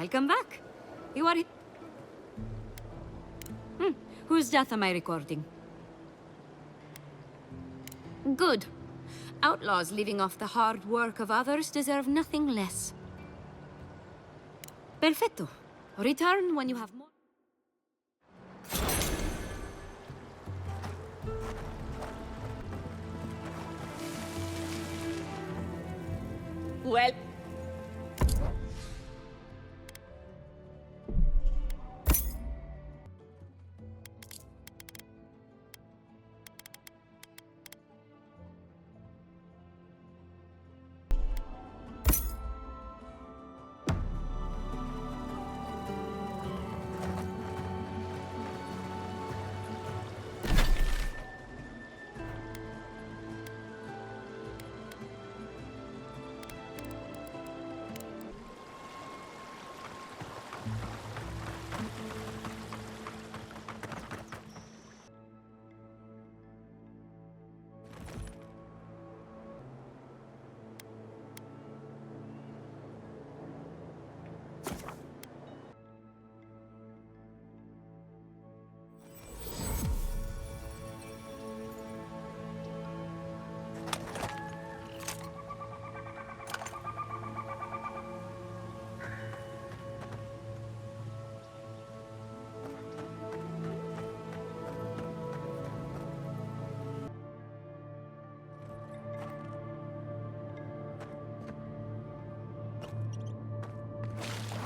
Welcome back. You are... Whose death am I recording? Good. Outlaws living off the hard work of others deserve nothing less. Perfetto. Return when you have more... Well...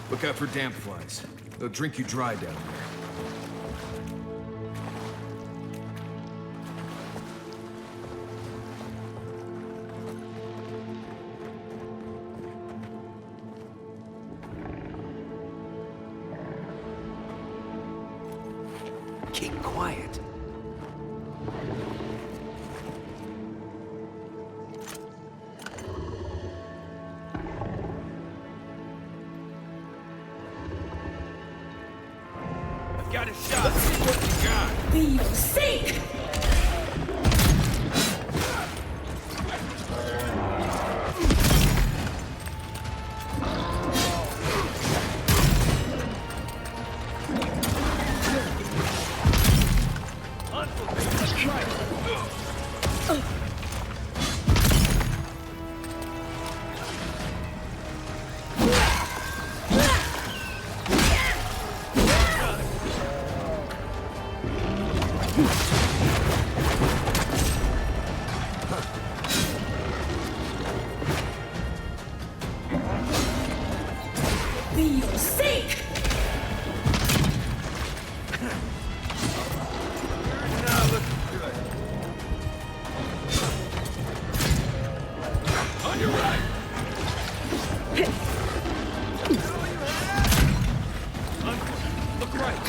Look out for damp flies. They'll drink you dry down there. Keep quiet. Got a shot. Let's see what you got. For your sake! For your sake! Now looking good. On your right. Look right.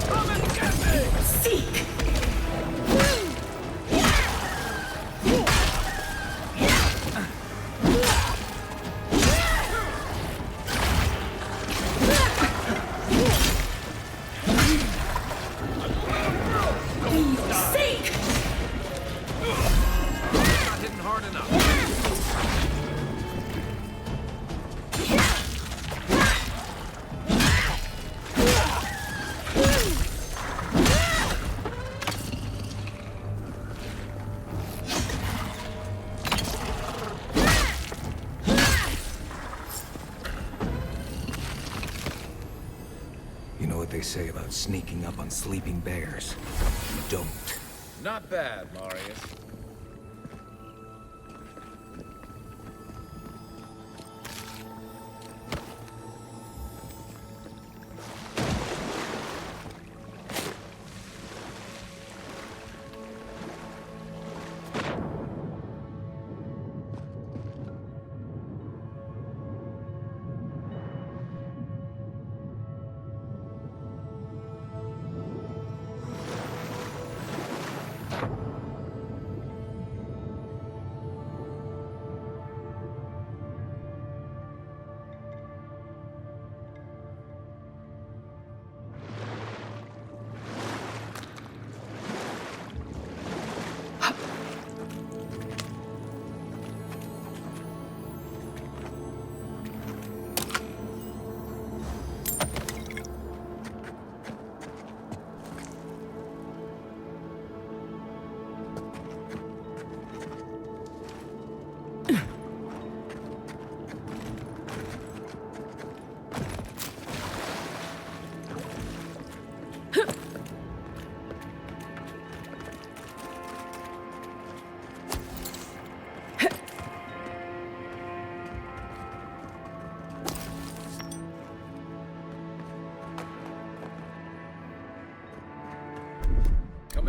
Come and get me! Seek! For your sake! Not hitting hard enough. You know what they say about sneaking up on sleeping bears? You don't. Not bad, Marius.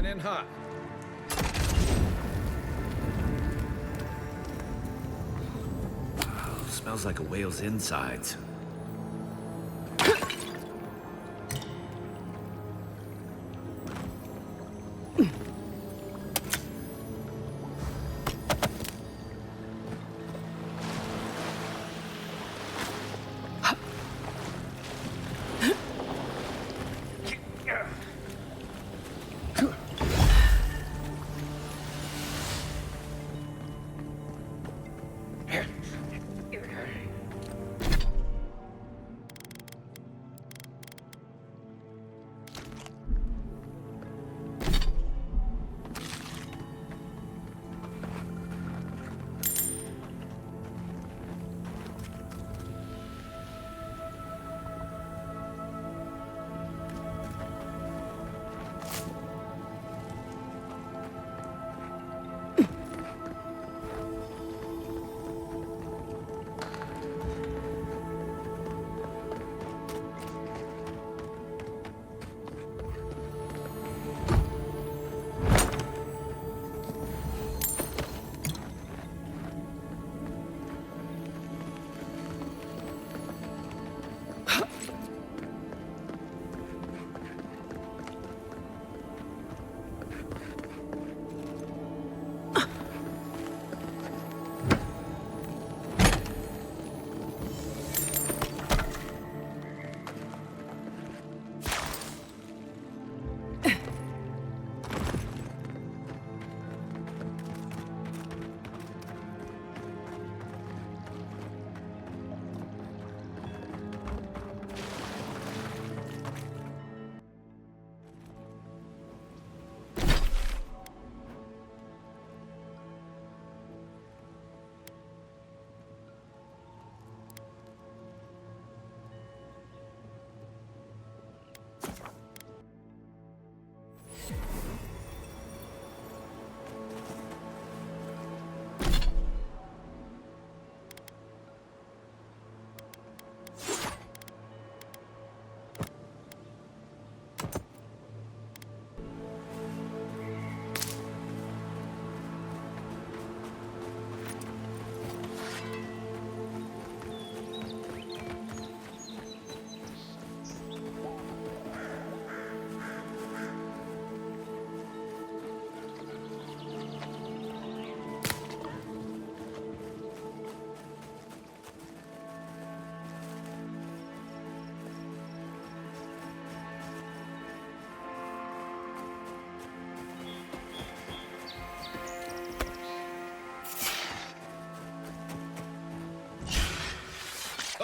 in hot. Smells like a whale's insides.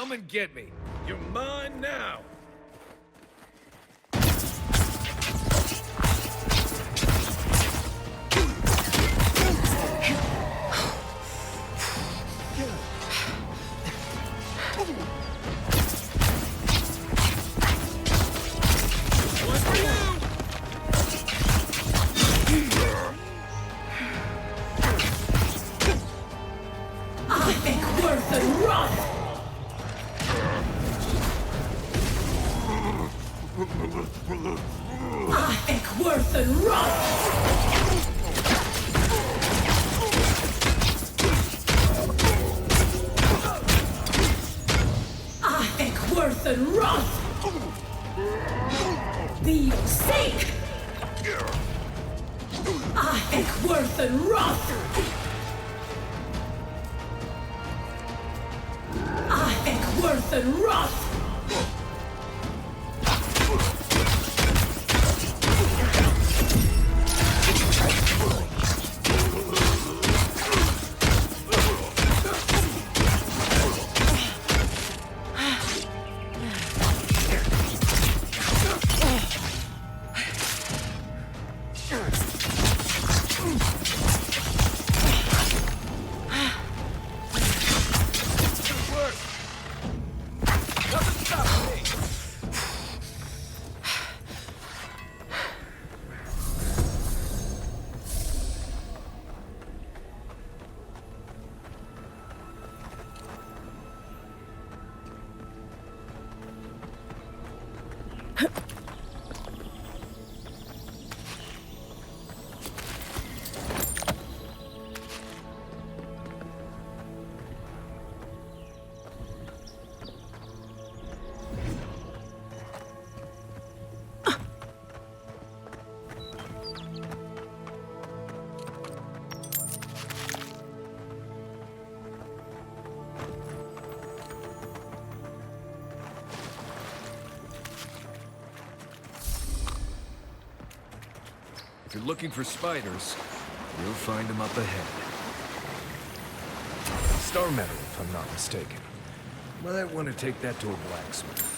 Come and get me. You're mine now. If you're looking for spiders, you'll find them up ahead. Star metal, if I'm not mistaken. Might want to take that to a blacksmith.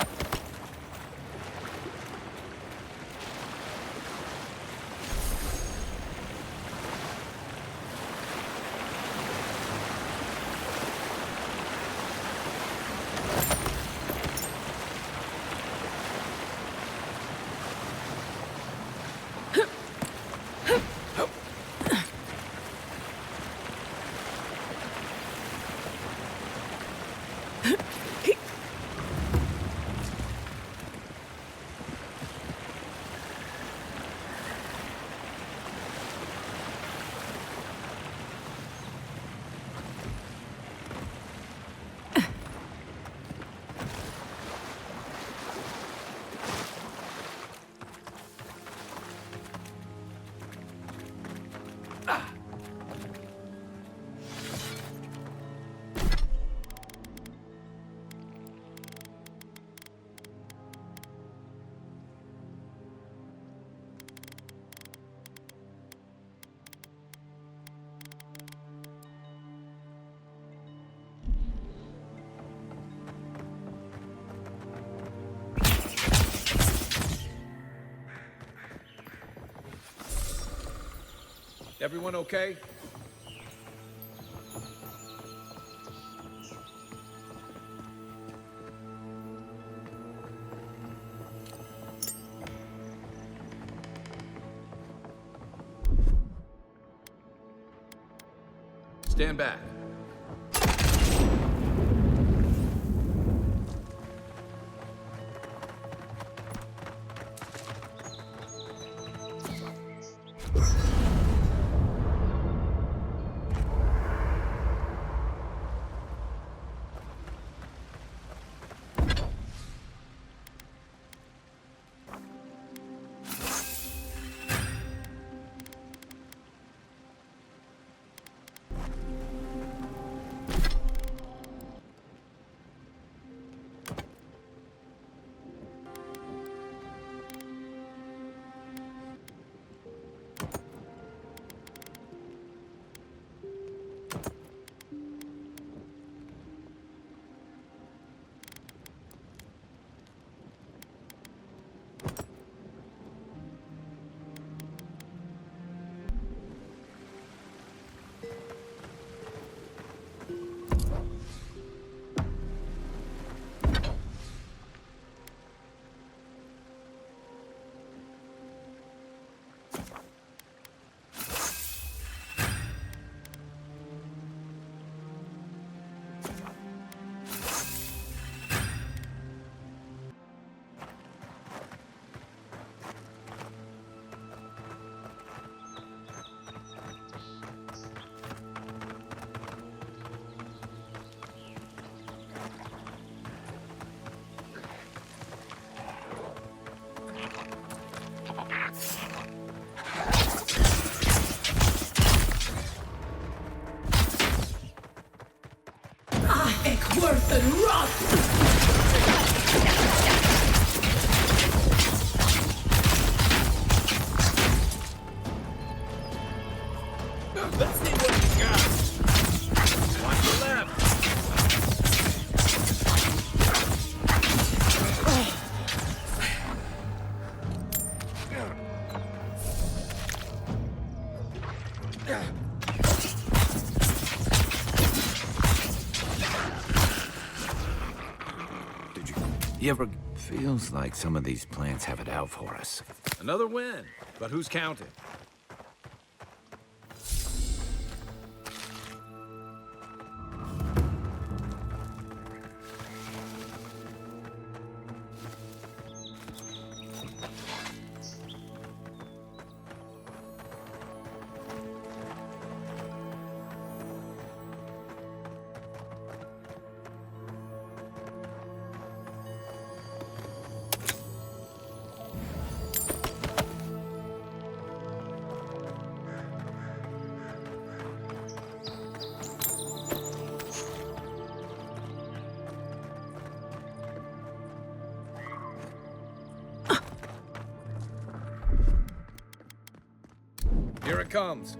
Everyone okay? Stand back. Worth and rot! Let's see what you got. Watch your left. You ever... Feels like some of these plants have it out for us. Another win, but who's counting? Here it comes.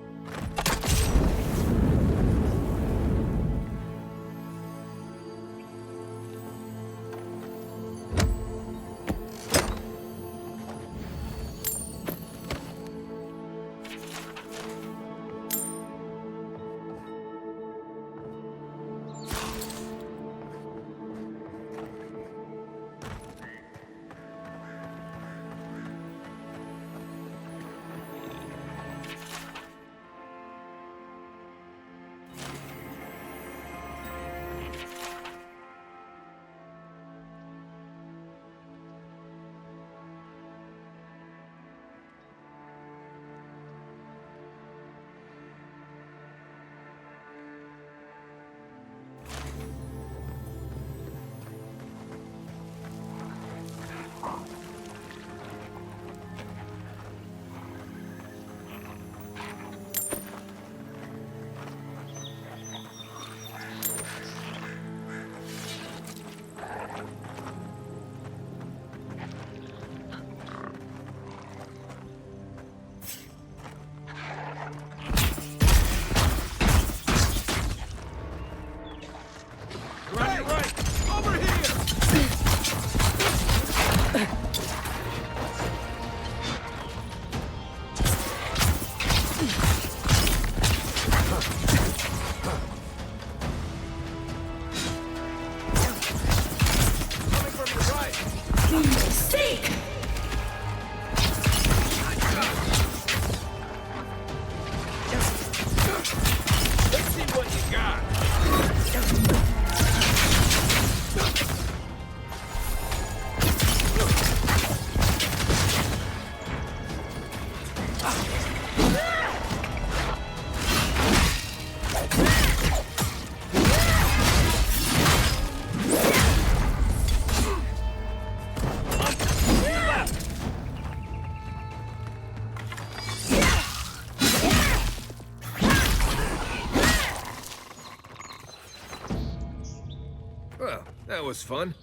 Well, that was fun.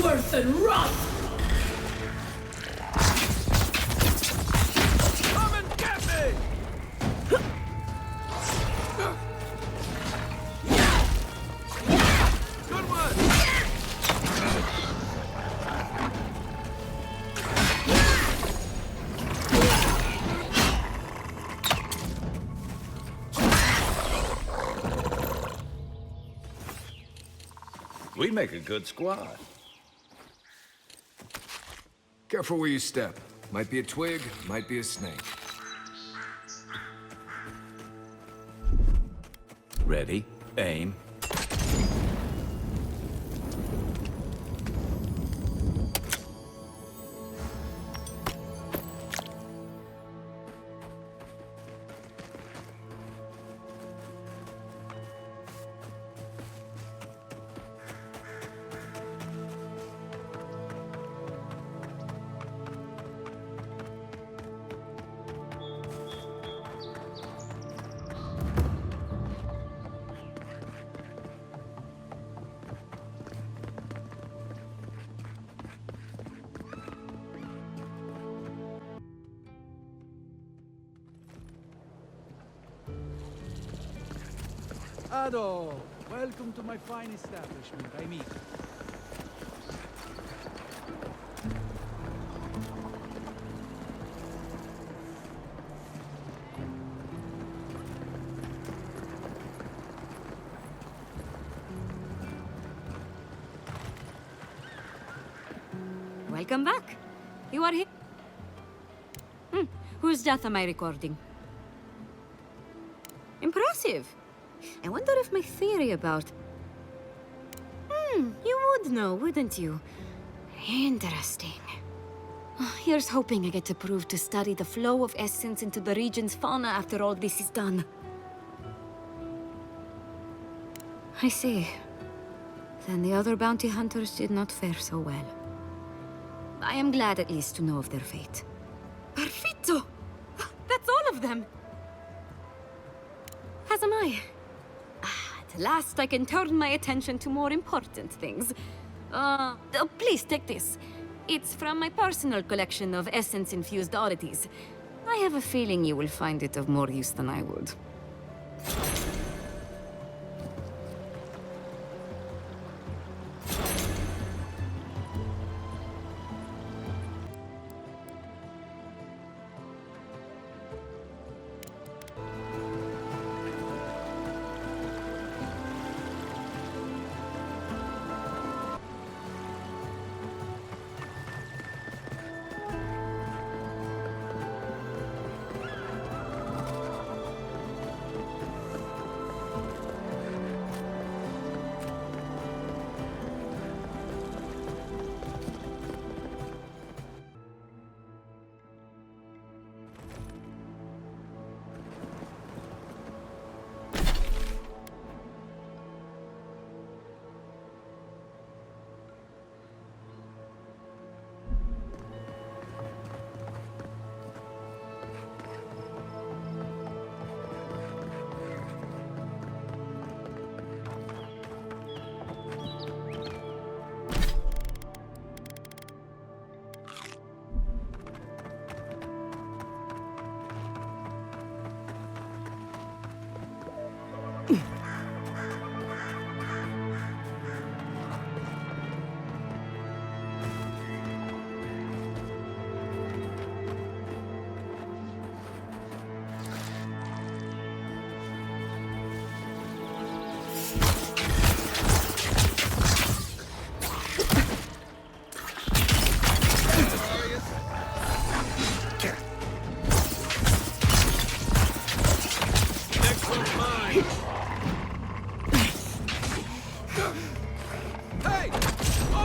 Worth and wrath! Come and get me! Good one! We make a good squad. Careful where you step. Might be a twig, might be a snake. Ready, aim. Ado, welcome to my fine establishment. I mean, Welcome back. You are here. Whose death am I recording? Impressive. I wonder if my theory about... you would know, wouldn't you? Interesting. Here's hoping I get approved to study the flow of essence into the region's fauna after all this is done. I see. Then the other bounty hunters did not fare so well. I am glad at least to know of their fate. Perfetto! That's all of them! As am I. At last I can turn my attention to more important things. Please take this. It's from my personal collection of essence-infused oddities. I have a feeling you will find it of more use than I would.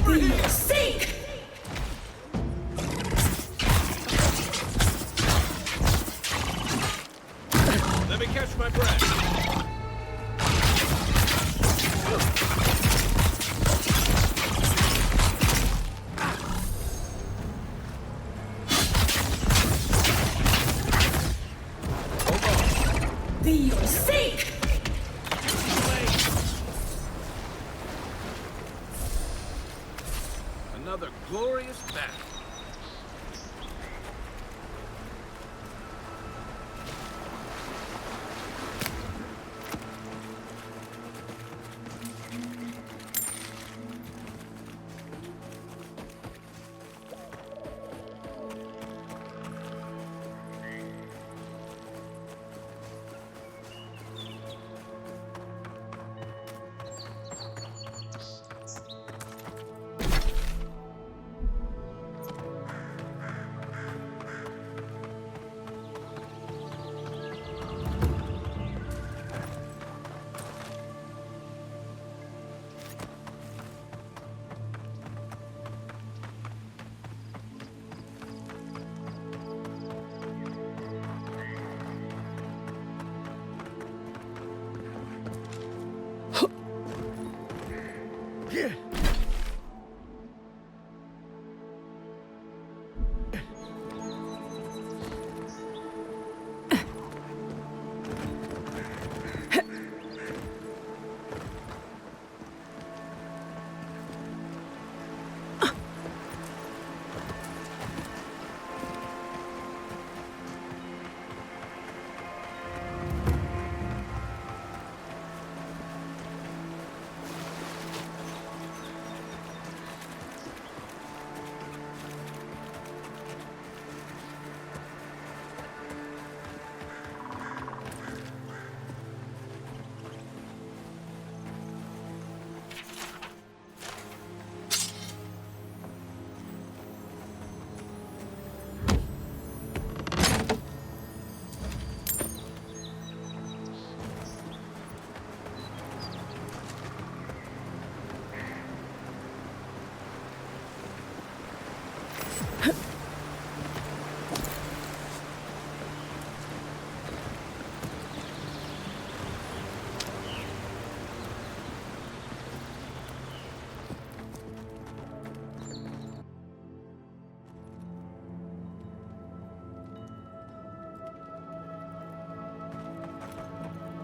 Over here! Sink! Let me catch my breath. Be your sink! Another glorious battle.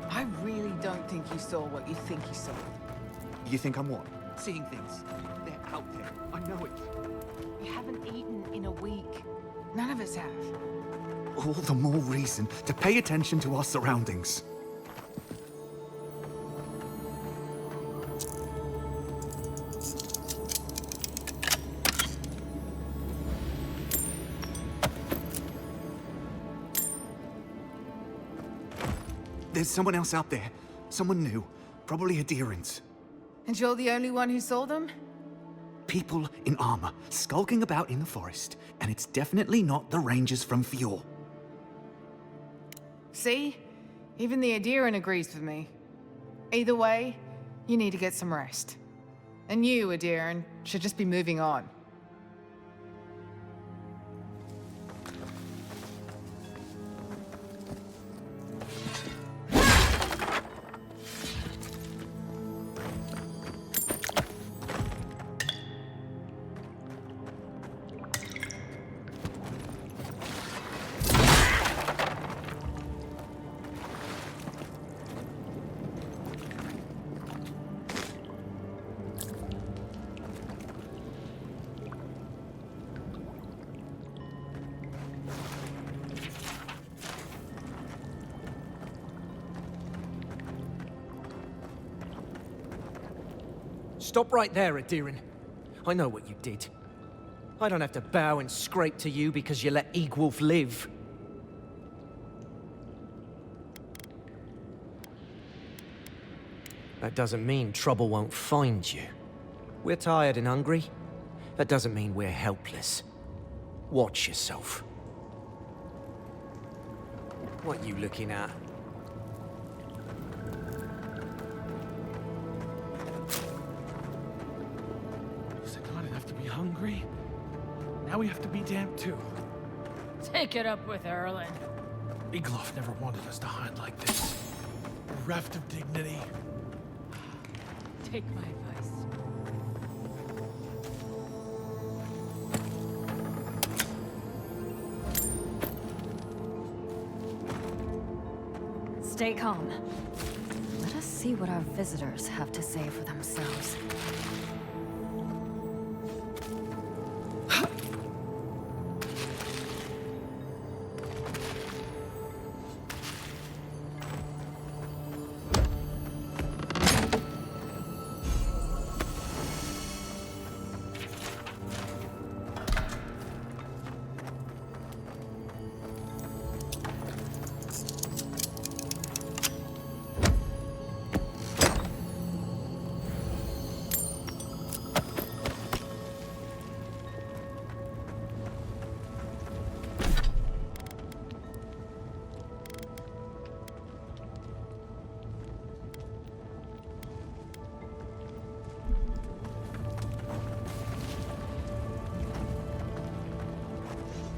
I really don't think you saw what you think you saw. You think I'm what? Seeing things. They're out there. I know it. You haven't eaten in a week. None of us have. All the more reason to pay attention to our surroundings. There's someone else out there. Someone new. Probably adherents. And you're the only one who saw them? People in armor, skulking about in the forest. And it's definitely not the rangers from Fjord. See? Even the adherent agrees with me. Either way, you need to get some rest. And you, adherent, should just be moving on. Stop right there, Adirin. I know what you did. I don't have to bow and scrape to you because you let Egwolf live. That doesn't mean trouble won't find you. We're tired and hungry. That doesn't mean we're helpless. Watch yourself. What you looking at? now we have to be damned too. Take it up with Erlen. Igloff never wanted us to hide like this. Bereft of dignity. Take my advice. Stay calm. Let us see what our visitors have to say for themselves.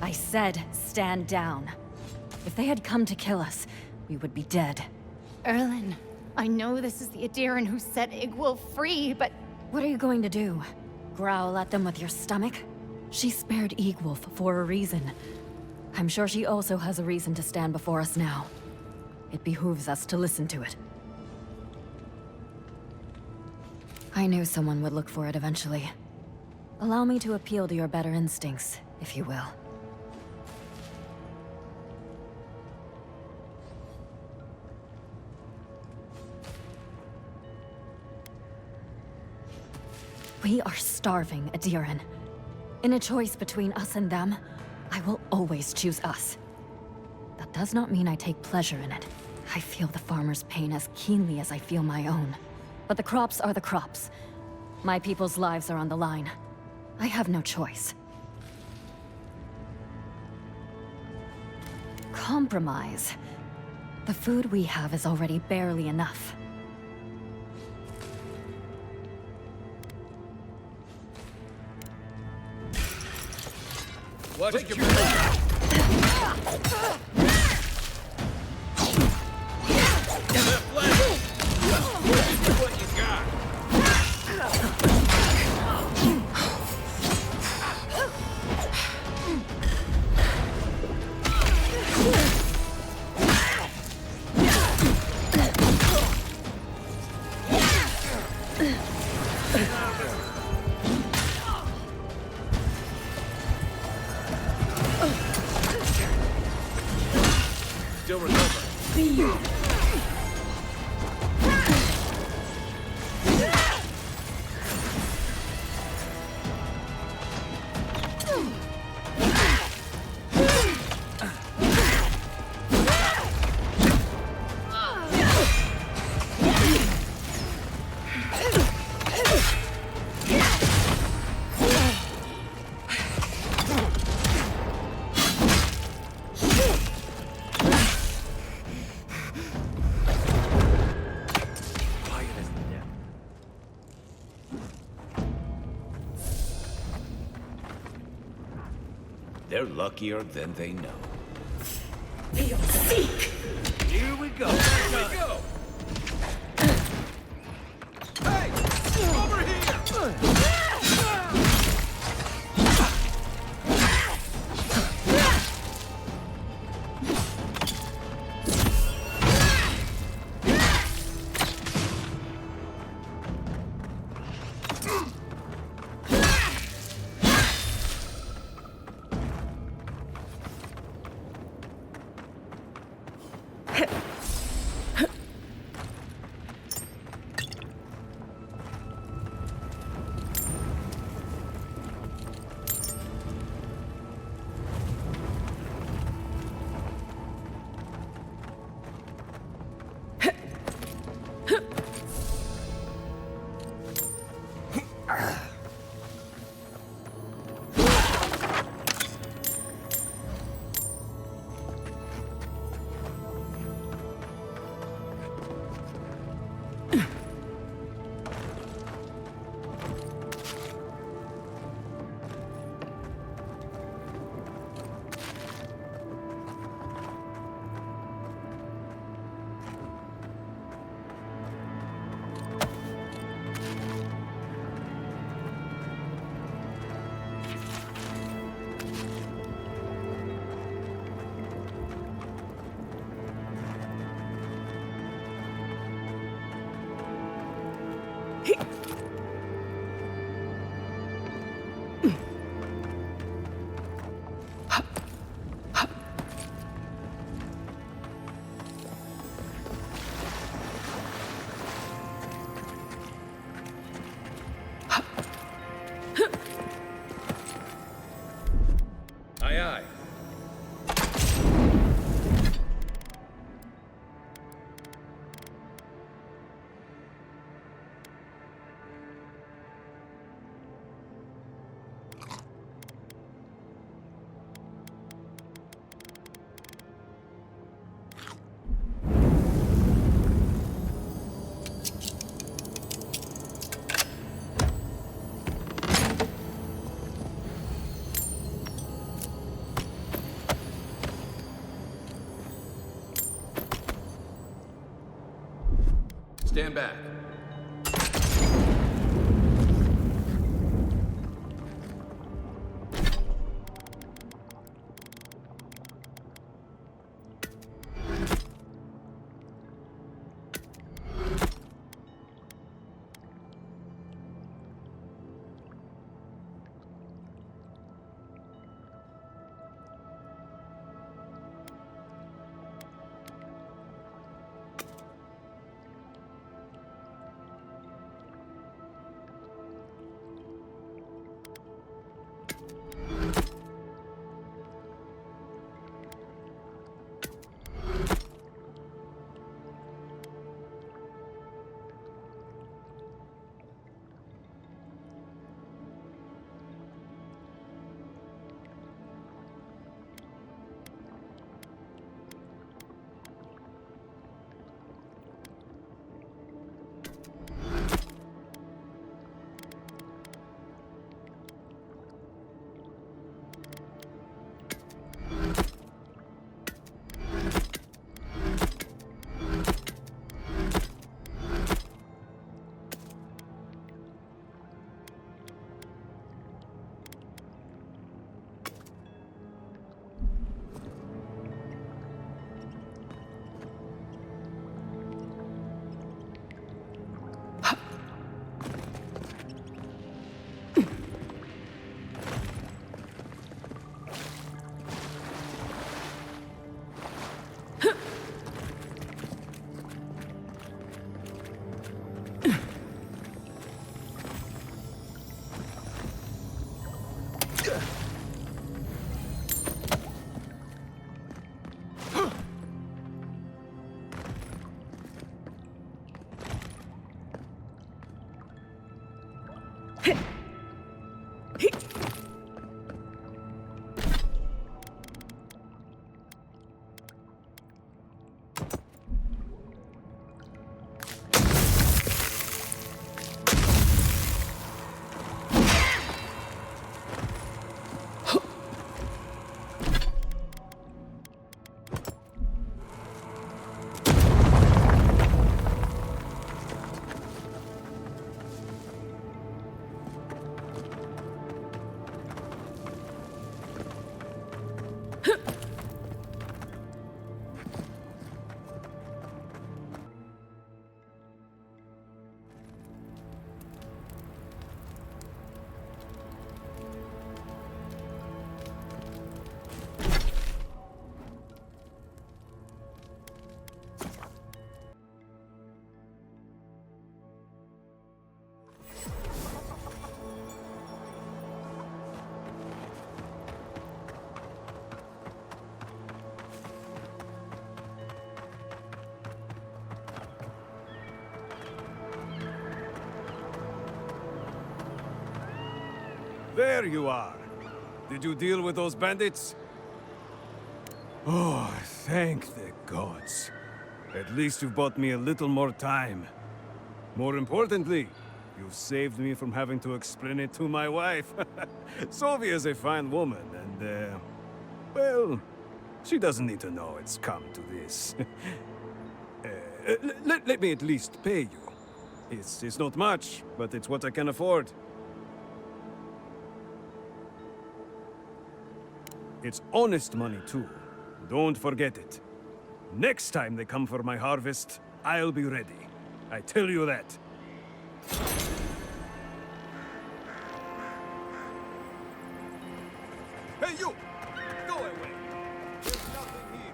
I said, stand down. If they had come to kill us, we would be dead. Erlen, I know this is the Adiran who set Igwil free, but What are you going to do? Growl at them with your stomach? She spared Egwolf for a reason. I'm sure she also has a reason to stand before us now. It behooves us to listen to it. I knew someone would look for it eventually. Allow me to appeal to your better instincts, if you will. We are starving, Adiran. In a choice between us and them, I will always choose us. That does not mean I take pleasure in it. I feel the farmer's pain as keenly as I feel my own. But the crops are the crops. My people's lives are on the line. I have no choice. Compromise. The food we have is already barely enough. Watch your Get left leg! What you got? Still recover. They're luckier than they know. Seek! Here we go. Here we go. Hey! Over here! Aye, aye. Stand back. There you are. Did you deal with those bandits? Oh, thank the gods. At least you've bought me a little more time. More importantly, you've saved me from having to explain it to my wife. Sylvia's a fine woman, and, well, she doesn't need to know it's come to this. Let me at least pay you. It's not much, but it's what I can afford. It's honest money, too. Don't forget it. Next time they come for my harvest, I'll be ready. I tell you that. Hey, you! Go away! There's nothing here.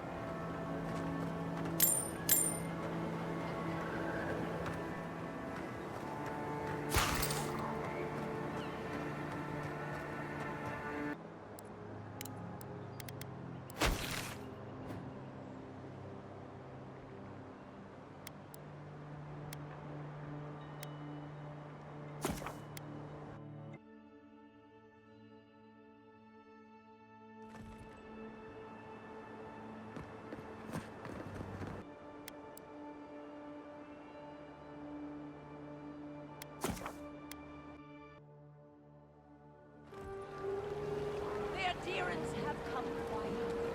The adherents have come quietly.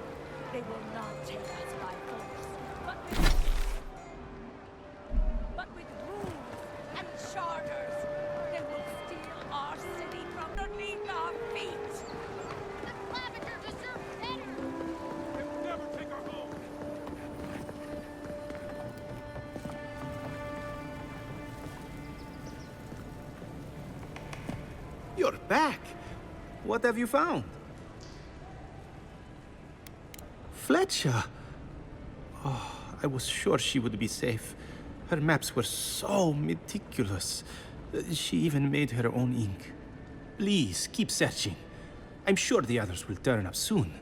They will not take us by force, but with rules and charters. They will steal our city from underneath our feet. The Claviger deserve better! They will never take our home. You're back. What have you found? Fletcher. Oh, I was sure she would be safe. Her maps were so meticulous. She even made her own ink. Please, keep searching. I'm sure the others will turn up soon.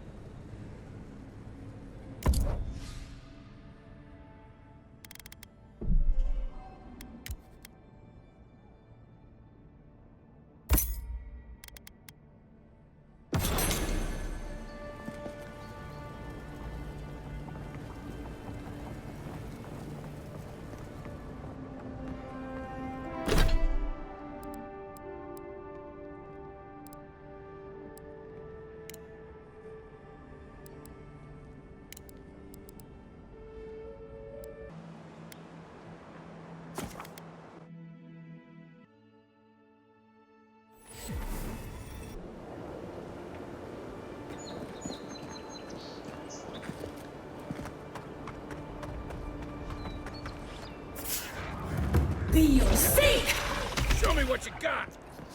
Show me what you got!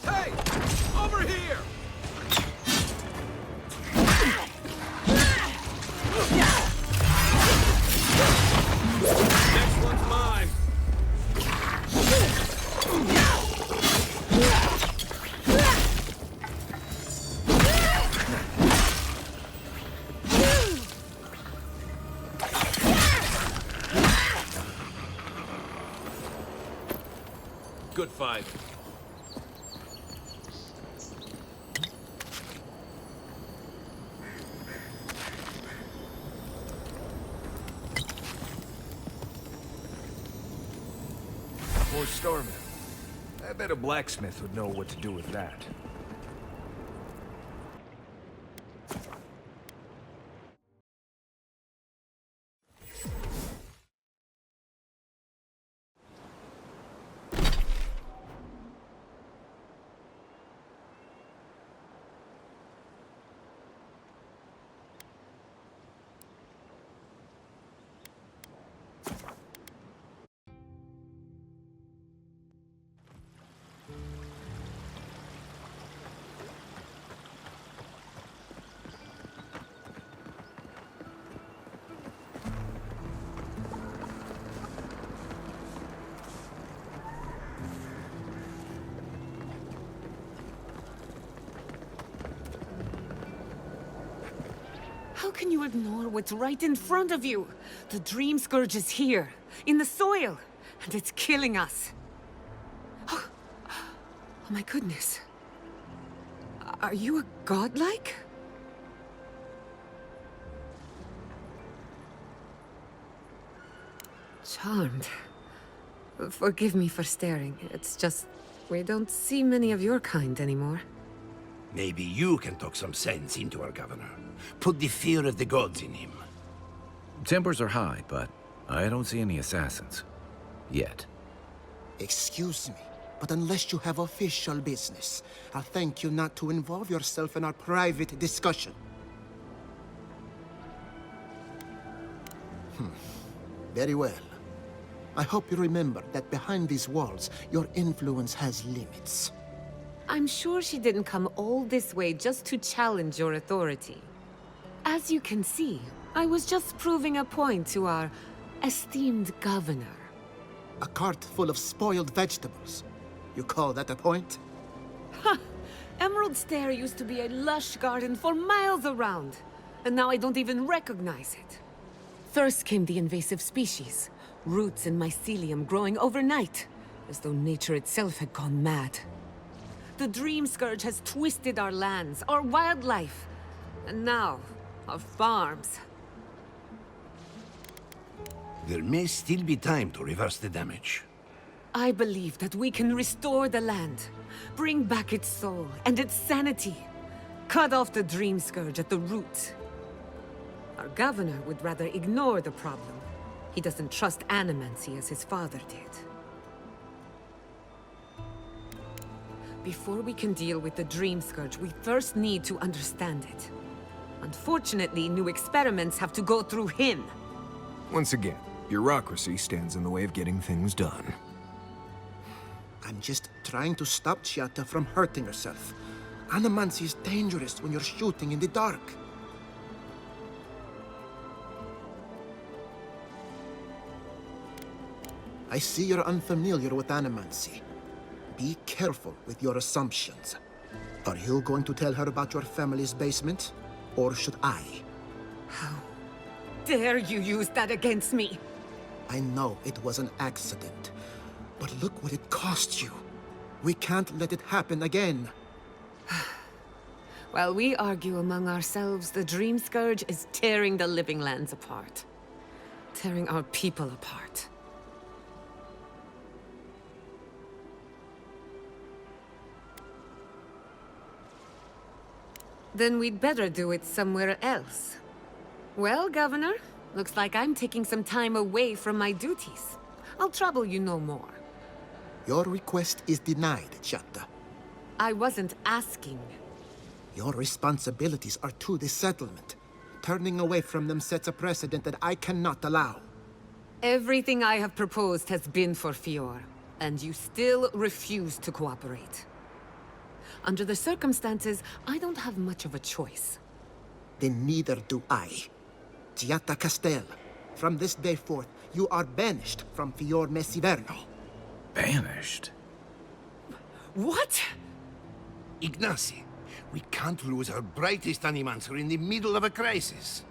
Hey! Over here! Next one's mine! Good fight. More starmen. I bet a blacksmith would know what to do with that. How can you ignore what's right in front of you? The Dream Scourge is here, in the soil, and it's killing us. Oh my goodness. Are you a godlike? Charmed. Forgive me for staring. It's just, we don't see many of your kind anymore. Maybe you can talk some sense into our governor. Put the fear of the gods in him. Tempers are high, but I don't see any assassins. Yet. Excuse me, but unless you have official business, I'll thank you not to involve yourself in our private discussion. Very well. I hope you remember that behind these walls, your influence has limits. I'm sure she didn't come all this way just to challenge your authority. As you can see, I was just proving a point to our esteemed governor. A cart full of spoiled vegetables. You call that a point? Ha! Emerald Stair used to be a lush garden for miles around, and now I don't even recognize it. First came the invasive species, roots and mycelium growing overnight, as though nature itself had gone mad. The Dream Scourge has twisted our lands, our wildlife, and now, our farms. There may still be time to reverse the damage. I believe that we can restore the land, bring back its soul and its sanity, cut off the Dream Scourge at the root. Our governor would rather ignore the problem. He doesn't trust Animancy as his father did. Before we can deal with the Dream Scourge, we first need to understand it. Unfortunately, new experiments have to go through him. Once again, bureaucracy stands in the way of getting things done. I'm just trying to stop Chiata from hurting herself. Animancy is dangerous when you're shooting in the dark. I see you're unfamiliar with Animancy. Be careful with your assumptions. Are you going to tell her about your family's basement? Or should I? How dare you use that against me? I know it was an accident, but look what it cost you. We can't let it happen again. While we argue among ourselves, the Dream Scourge is tearing the living lands apart. Tearing our people apart. Then we'd better do it somewhere else. Well, Governor, looks like I'm taking some time away from my duties. I'll trouble you no more. Your request is denied, Chiata. I wasn't asking. Your responsibilities are to the settlement. Turning away from them sets a precedent that I cannot allow. Everything I have proposed has been for Fior, and you still refuse to cooperate. Under the circumstances, I don't have much of a choice. Then neither do I. Chiata Castel, from this day forth, you are banished from Fior Messiverno. Banished? What? Ignacy, we can't lose our brightest animancer in the middle of a crisis.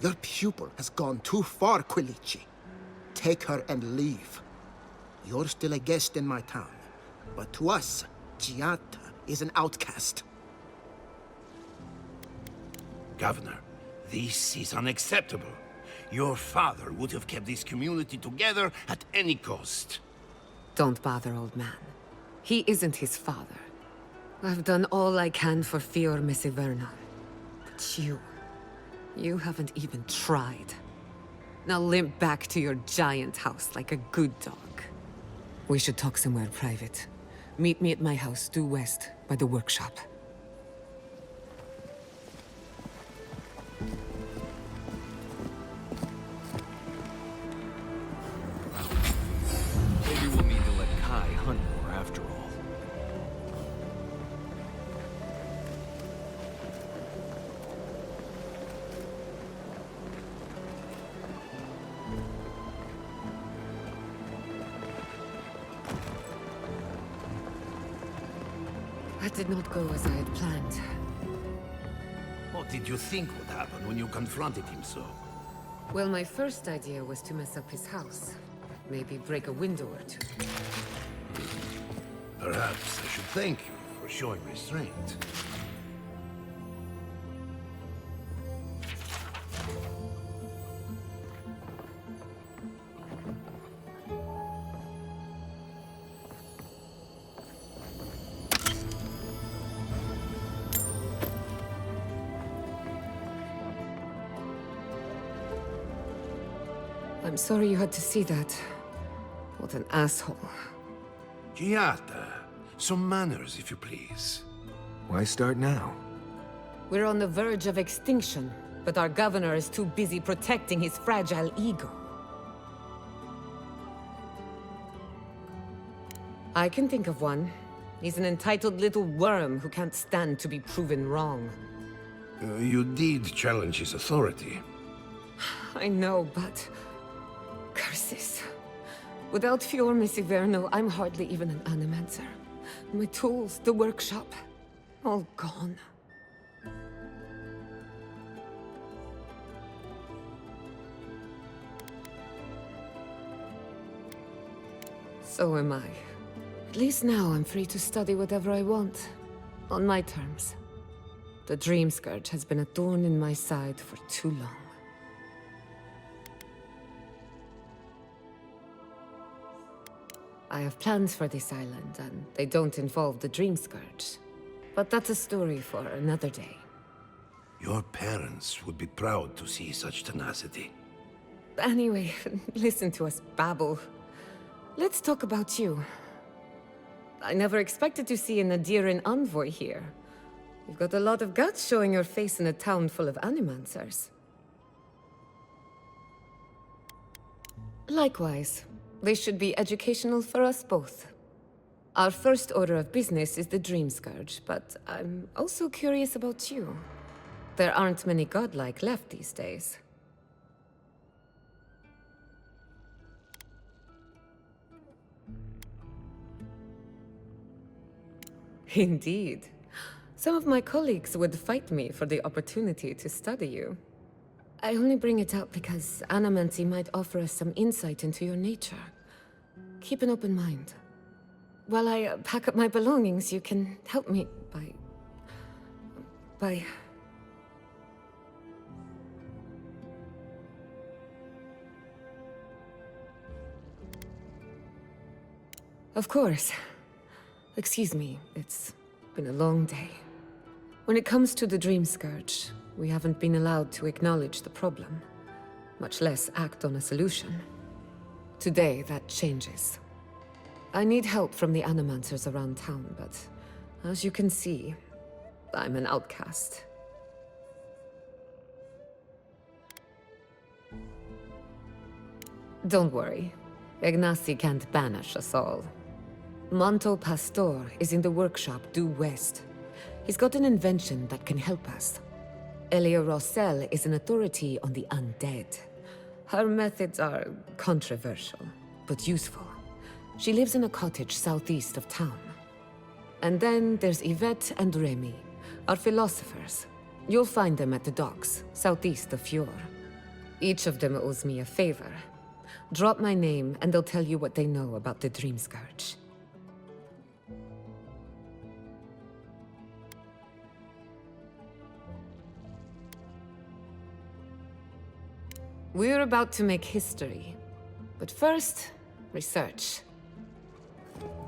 Your pupil has gone too far, Quilici. Take her and leave. You're still a guest in my town, but to us, Chiata is an outcast. Governor, this is unacceptable. Your father would have kept this community together at any cost. Don't bother, old man. He isn't his father. I've done all I can for Fior Messiverno. But you haven't even tried. Now limp back to your giant house like a good dog. We should talk somewhere private. Meet me at my house due west, by the workshop. Maybe we'll need to let Kai hunt more after all. That did not go as I had planned. What did you think would happen when you confronted him so? Well, my first idea was to mess up his house. Maybe break a window or two. Perhaps I should thank you for showing restraint. I'm sorry you had to see that. What an asshole. Chiata, some manners, if you please. Why start now? We're on the verge of extinction, but our governor is too busy protecting his fragile ego. I can think of one. He's an entitled little worm who can't stand to be proven wrong. You did challenge his authority. I know, but... curses. Without Fior Messiverno, I'm hardly even an Animancer. My tools, the workshop, all gone. So am I. At least now I'm free to study whatever I want. On my terms. The Dream Scourge has been a thorn in my side for too long. I have plans for this island, and they don't involve the Dream Scourge. But that's a story for another day. Your parents would be proud to see such tenacity. Anyway, listen to us babble. Let's talk about you. I never expected to see an Adiran envoy here. You've got a lot of guts showing your face in a town full of Animancers. Likewise. They should be educational for us both. Our first order of business is the Dream Scourge, but I'm also curious about you. There aren't many godlike left these days. Indeed. Some of my colleagues would fight me for the opportunity to study you. I only bring it up because Animancy might offer us some insight into your nature. Keep an open mind. While I pack up my belongings, you can help me by... Of course. Excuse me, it's been a long day. When it comes to the Dream Scourge, we haven't been allowed to acknowledge the problem, much less act on a solution. Today, that changes. I need help from the Animancers around town, but as you can see, I'm an outcast. Don't worry. Ignacy can't banish us all. Manto Pastor is in the workshop due west. He's got an invention that can help us. Elia Rossell is an authority on the undead. Her methods are controversial, but useful. She lives in a cottage southeast of town. And then there's Yvette and Remy, our philosophers. You'll find them at the docks, southeast of Fior. Each of them owes me a favor. Drop my name, and they'll tell you what they know about the Dream Scourge. We're about to make history. But first, research.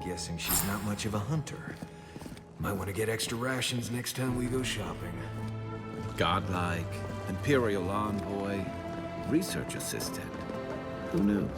Guessing she's not much of a hunter. Might want to get extra rations next time we go shopping. Godlike, Imperial envoy, research assistant. Who knew?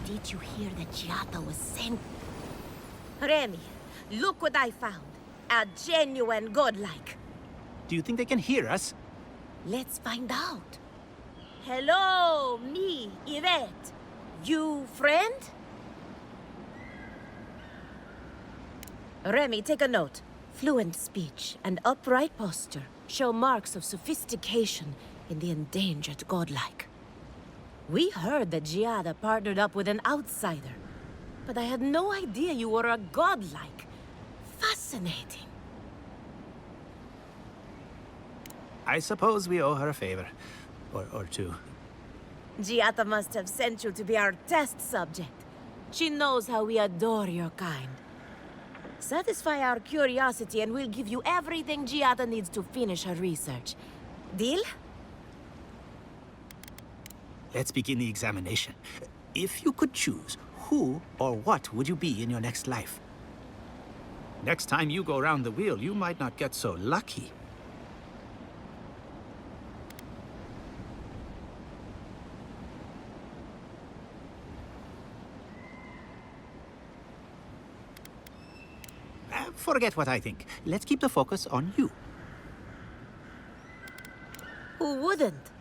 Did you hear that Giata was sent? Remy, look what I found. A genuine godlike. Do you think they can hear us? Let's find out. Hello, me, Yvette. You friend? Remy, take a note. Fluent speech and upright posture show marks of sophistication in the endangered godlike. We heard that Giada partnered up with an outsider, but I had no idea you were a godlike. Fascinating. I suppose we owe her a favor. Or two. Giada must have sent you to be our test subject. She knows how we adore your kind. Satisfy our curiosity and we'll give you everything Giada needs to finish her research. Deal? Let's begin the examination. If you could choose, who or what would you be in your next life? Next time you go round the wheel, you might not get so lucky. Forget what I think. Let's keep the focus on you. Who wouldn't?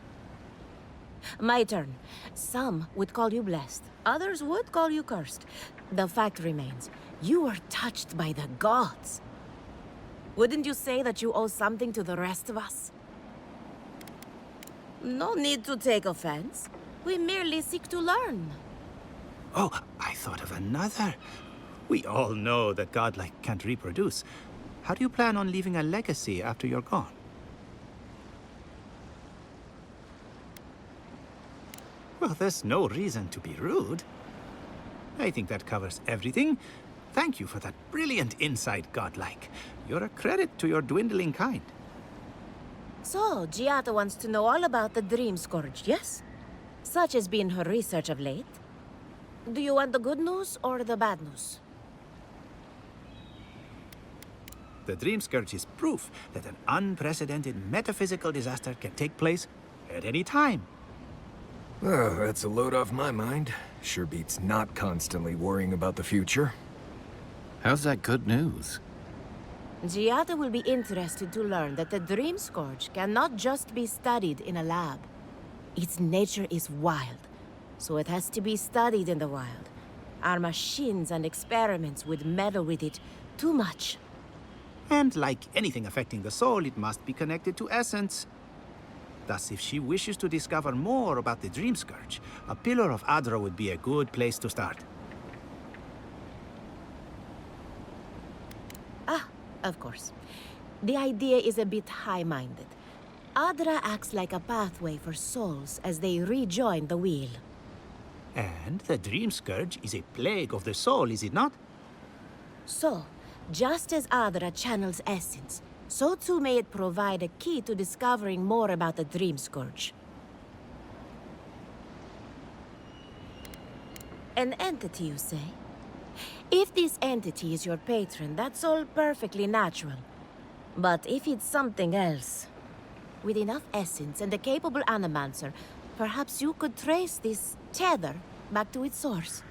My turn. Some would call you blessed. Others would call you cursed. The fact remains, you were touched by the gods. Wouldn't you say that you owe something to the rest of us? No need to take offense. We merely seek to learn. Oh, I thought of another. We all know that godlike can't reproduce. How do you plan on leaving a legacy after you're gone? Well, there's no reason to be rude. I think that covers everything. Thank you for that brilliant insight, godlike. You're a credit to your dwindling kind. So, Giada wants to know all about the Dream Scourge, yes? Such has been her research of late. Do you want the good news or the bad news? The Dream Scourge is proof that an unprecedented metaphysical disaster can take place at any time. Oh, that's a load off my mind. Sure beats not constantly worrying about the future. How's that good news? Giada will be interested to learn that the Dream Scourge cannot just be studied in a lab. Its nature is wild, so it has to be studied in the wild. Our machines and experiments would meddle with it too much. And like anything affecting the soul, it must be connected to essence. Thus, if she wishes to discover more about the Dream Scourge, a Pillar of Adra would be a good place to start. Ah, of course. The idea is a bit high-minded. Adra acts like a pathway for souls as they rejoin the wheel. And the Dream Scourge is a plague of the soul, is it not? So, just as Adra channels essence, so too may it provide a key to discovering more about the Dream Scourge. An entity, you say? If this entity is your patron, that's all perfectly natural. But if it's something else, with enough essence and a capable Animancer, perhaps you could trace this tether back to its source.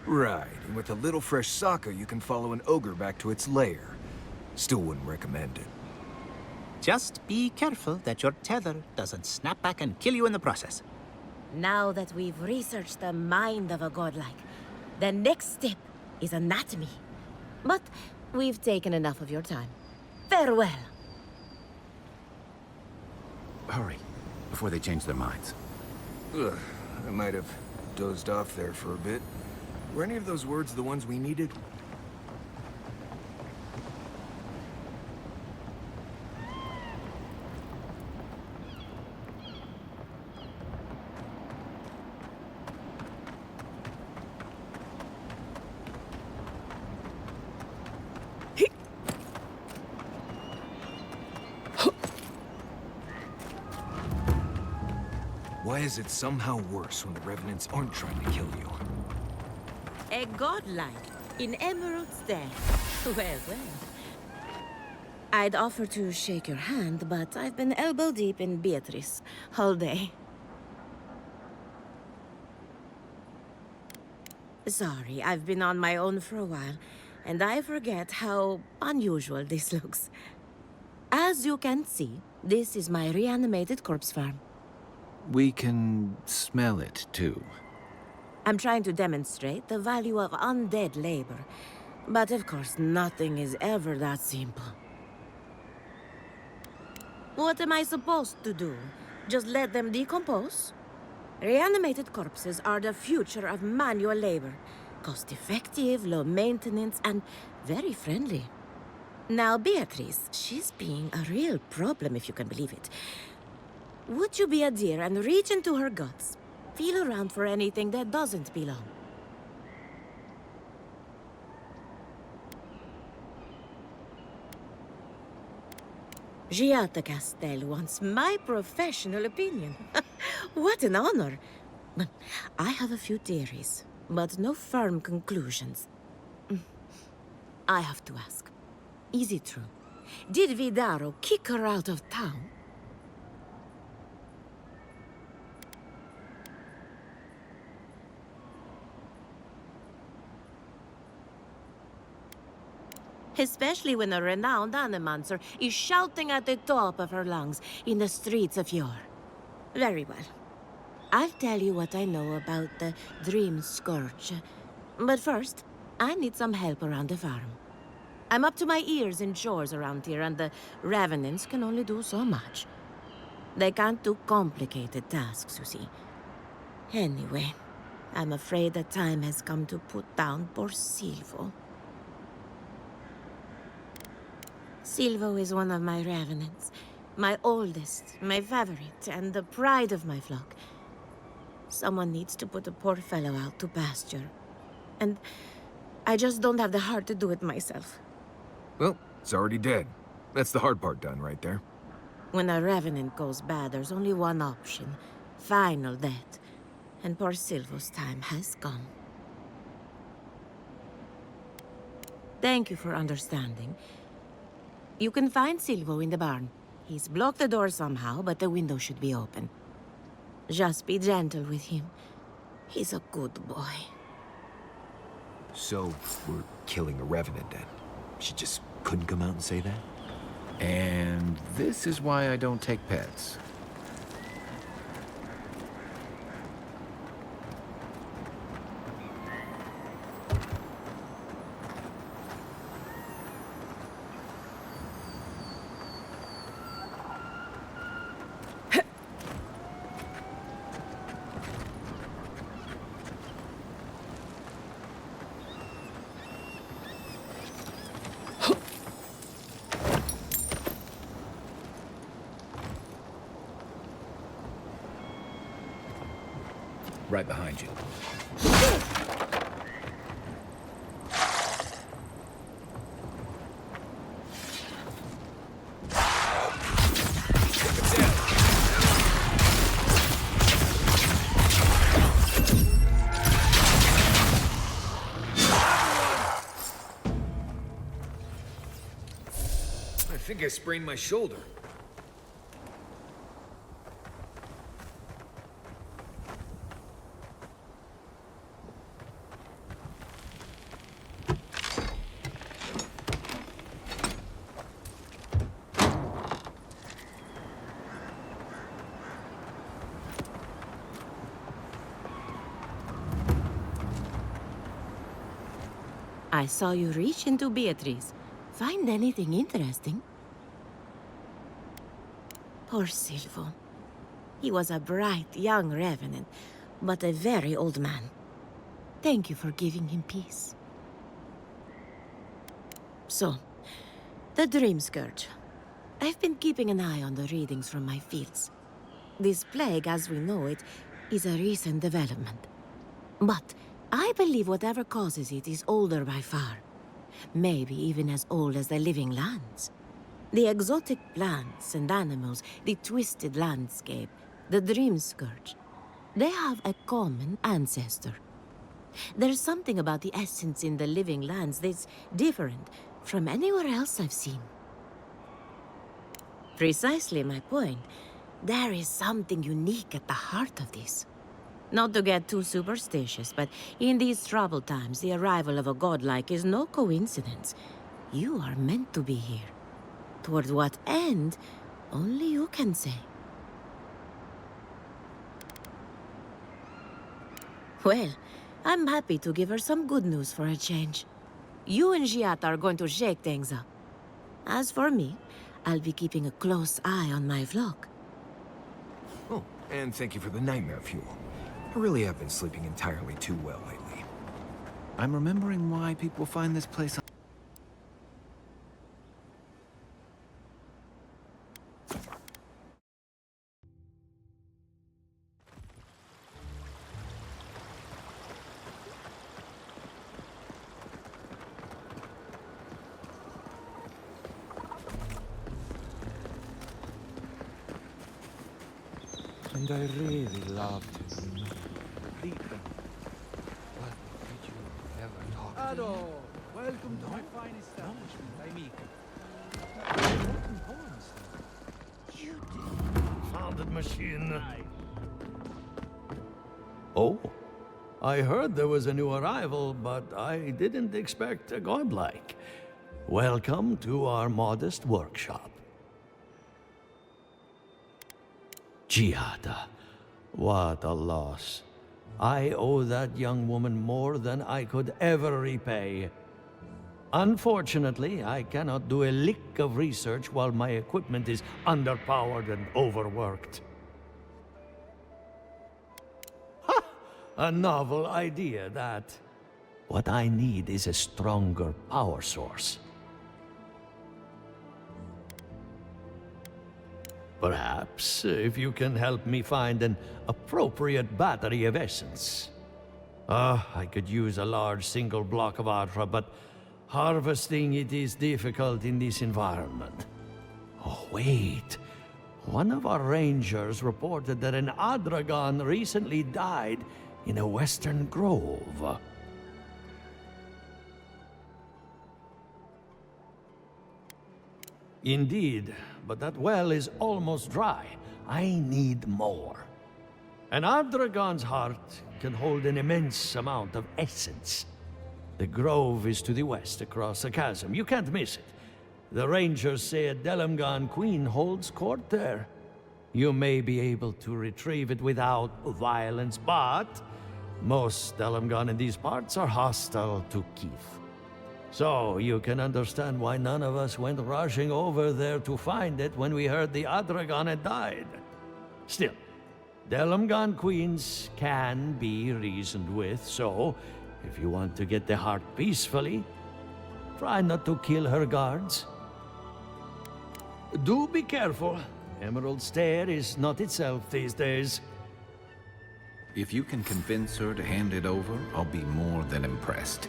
Right, and with a little fresh sake, you can follow an ogre back to its lair. Still wouldn't recommend it. Just be careful that your tether doesn't snap back and kill you in the process. Now that we've researched the mind of a godlike, the next step is anatomy. But we've taken enough of your time. Farewell. Hurry, before they change their minds. Ugh, I might have dozed off there for a bit. Were any of those words the ones we needed? Why is it somehow worse when the Revenants aren't trying to kill you? A godlike in Emerald's Den. Well, well. I'd offer to shake your hand, but I've been elbow deep in Beatrice all day. Sorry, I've been on my own for a while, and I forget how unusual this looks. As you can see, this is my reanimated corpse farm. We can smell it, too. I'm trying to demonstrate the value of undead labor. But of course, nothing is ever that simple. What am I supposed to do? Just let them decompose? Reanimated corpses are the future of manual labor. Cost-effective, low maintenance, and very friendly. Now, Beatrice, she's being a real problem, if you can believe it. Would you be a dear and reach into her guts? Feel around for anything that doesn't belong. Giata Castel wants my professional opinion. What an honor. I have a few theories, but no firm conclusions. I have to ask. Is it true? Did Vidaro kick her out of town? Especially when a renowned Animancer is shouting at the top of her lungs in the streets of yore. Very well. I'll tell you what I know about the Dream Scourge. But first, I need some help around the farm. I'm up to my ears in chores around here, and the Revenants can only do so much. They can't do complicated tasks, you see. Anyway, I'm afraid the time has come to put down poor Silvo. Silvo is one of my Revenants. My oldest, my favorite, and the pride of my flock. Someone needs to put the poor fellow out to pasture. And I just don't have the heart to do it myself. Well, it's already dead. That's the hard part done right there. When a Revenant goes bad, there's only one option. Final death. And poor Silvo's time has come. Thank you for understanding. You can find Silvo in the barn. He's blocked the door somehow, but the window should be open. Just be gentle with him. He's a good boy. So, we're killing a Revenant then? She just couldn't come out and say that? And this is why I don't take pets. Right behind you. I think I sprained my shoulder. I saw you reach into Beatrice. Find anything interesting? Poor Silvo. He was a bright, young Revenant, but a very old man. Thank you for giving him peace. So, the Dream Scourge. I've been keeping an eye on the readings from my fields. This plague, as we know it, is a recent development. But I believe whatever causes it is older by far. Maybe even as old as the living lands. The exotic plants and animals, the twisted landscape, the Dream Scourge. They have a common ancestor. There's something about the essence in the living lands that's different from anywhere else I've seen. Precisely my point. There is something unique at the heart of this. Not to get too superstitious, but in these troubled times, the arrival of a godlike is no coincidence. You are meant to be here. Toward what end, only you can say. Well, I'm happy to give her some good news for a change. You and Giat are going to shake things up. As for me, I'll be keeping a close eye on my flock. Oh, and thank you for the nightmare fuel. I really have been sleeping entirely too well lately. I'm remembering why people find this place. And I really loved him. Rita, what did you ever talk to Hello, him? welcome to my fine establishment, amigo. You did. Founded machine. Oh, I heard there was a new arrival, but I didn't expect a godlike. Welcome to our modest workshop. Giada, what a loss. I owe that young woman more than I could ever repay. Unfortunately, I cannot do a lick of research while my equipment is underpowered and overworked. Ha! A novel idea, that. What I need is a stronger power source. Perhaps, if you can help me find an appropriate battery of essence. I could use a large single block of Atra, but harvesting it is difficult in this environment. Oh, wait. One of our rangers reported that an Adragon recently died in a western grove. Indeed, but that well is almost dry. I need more. An Adragon's heart can hold an immense amount of essence. The grove is to the west, across the chasm. You can't miss it. The rangers say a Delamgan queen holds court there. You may be able to retrieve it without violence, but most Delamgan in these parts are hostile to Keith. So you can understand why none of us went rushing over there to find it when we heard the Adragon had died. Still, Delamgan queens can be reasoned with, so if you want to get the heart peacefully, try not to kill her guards. Do be careful. Emerald Stair is not itself these days. If you can convince her to hand it over, I'll be more than impressed.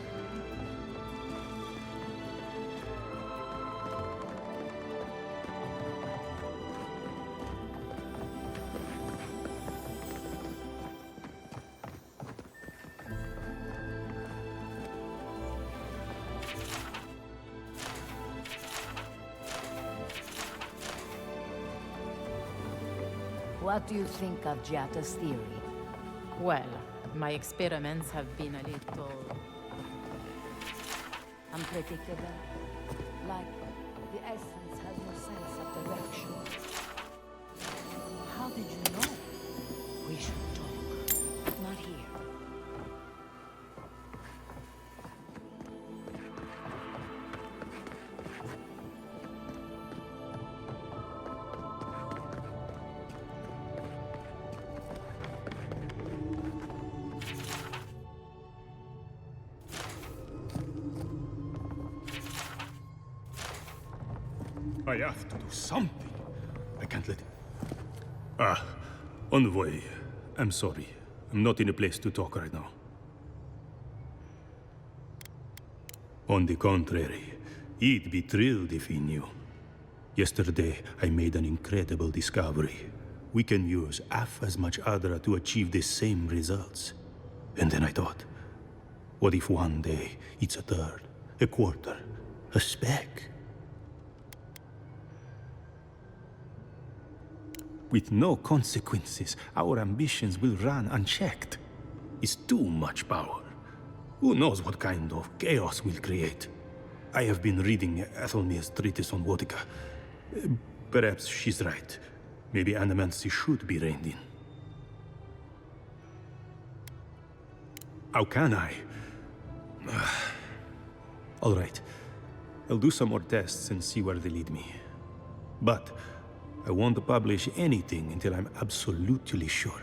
What do you think of Giata's theory? Well, my experiments have been a little... unpredictable. Like, the essence has no sense of direction. How did you know? We should talk. Not here. I have to do something. I can't let it... Envoy. I'm sorry. I'm not in a place to talk right now. On the contrary, he'd be thrilled if he knew. Yesterday, I made an incredible discovery. We can use half as much Adra to achieve the same results. And then I thought, what if one day it's a third, a quarter, a speck? With no consequences, our ambitions will run unchecked. It's too much power. Who knows what kind of chaos we'll create? I have been reading Ethelmir's treatise on Wotica. Perhaps she's right. Maybe Animancy should be reined in. How can I? All right. I'll do some more tests and see where they lead me. But I won't publish anything until I'm absolutely sure.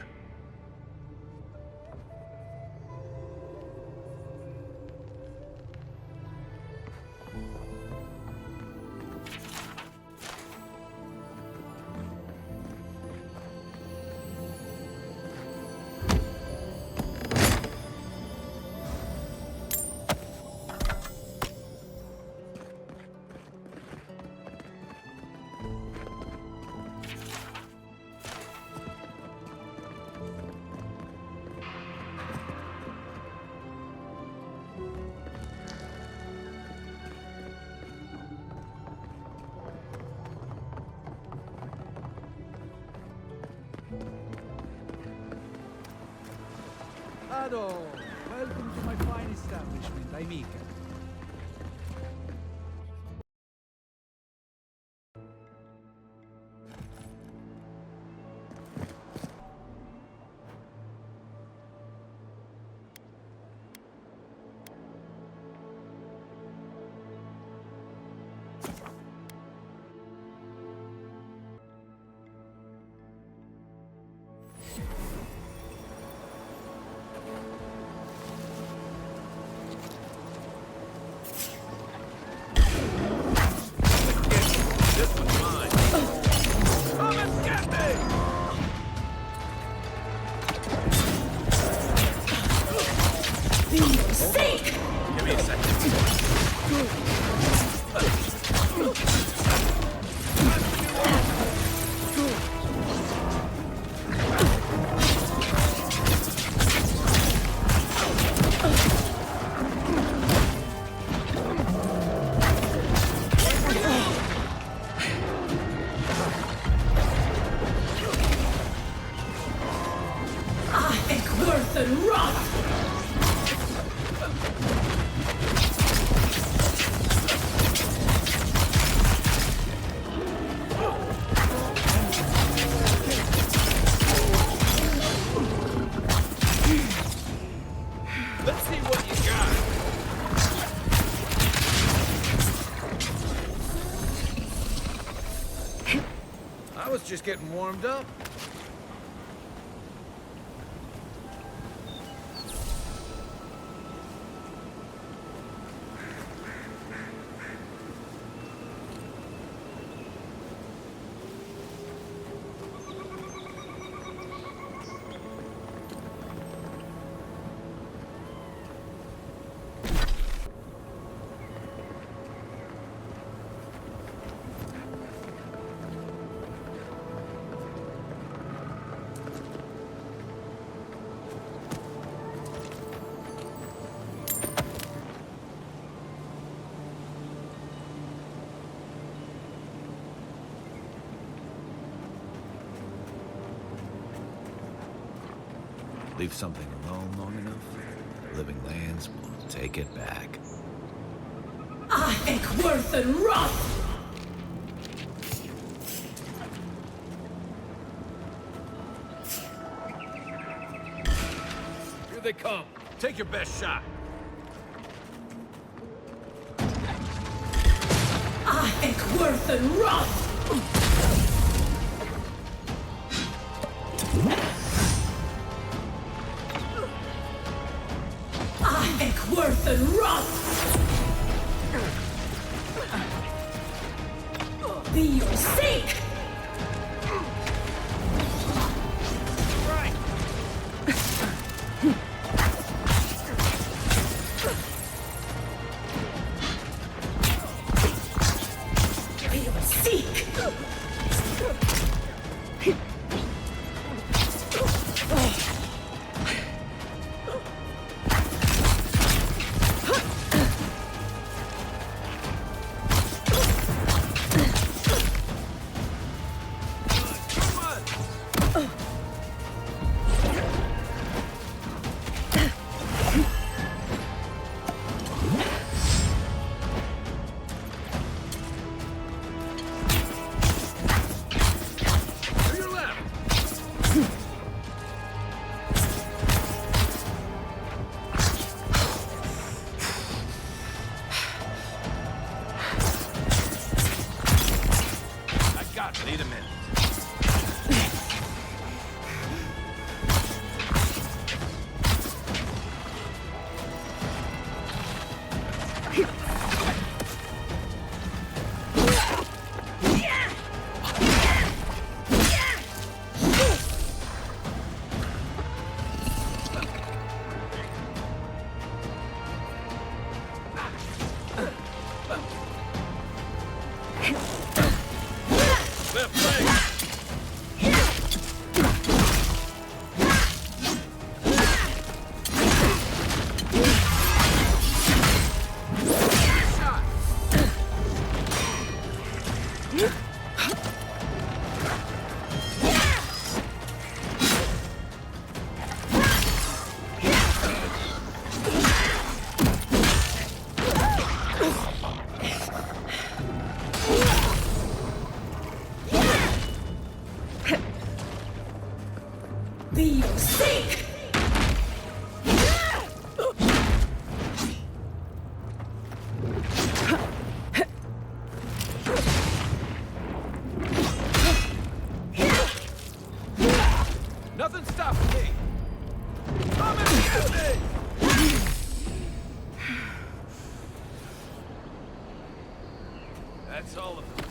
Ado, welcome to my fine establishment, amica. Let's see what you got. I was just getting warmed up. Leave something alone long enough, living lands will take it back. worth and rot! Here they come. Take your best shot. worth and rot! Worth and rot! Be your sake! Right. Be your seek! Need a minute. Nothing stopping me! Come and get me! That's all of them.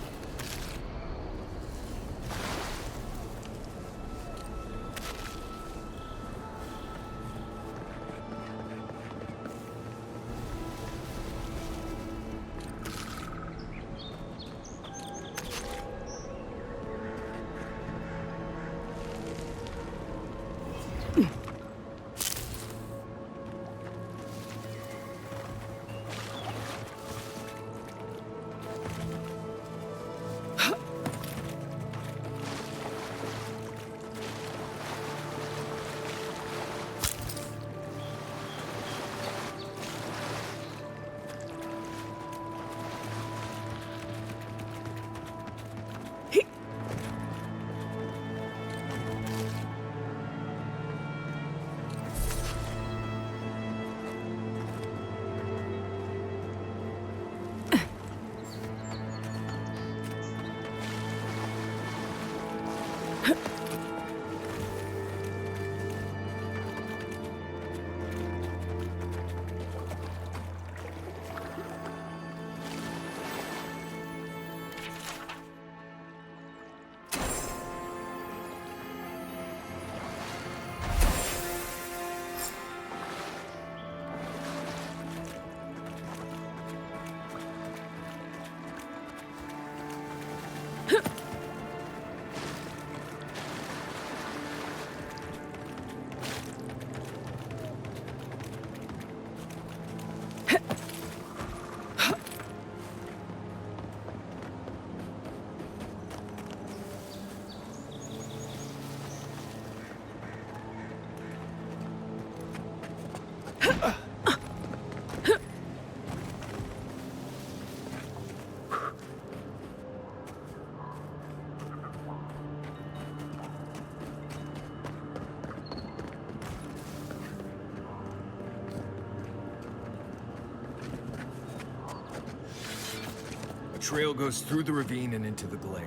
The trail goes through the ravine and into the glade.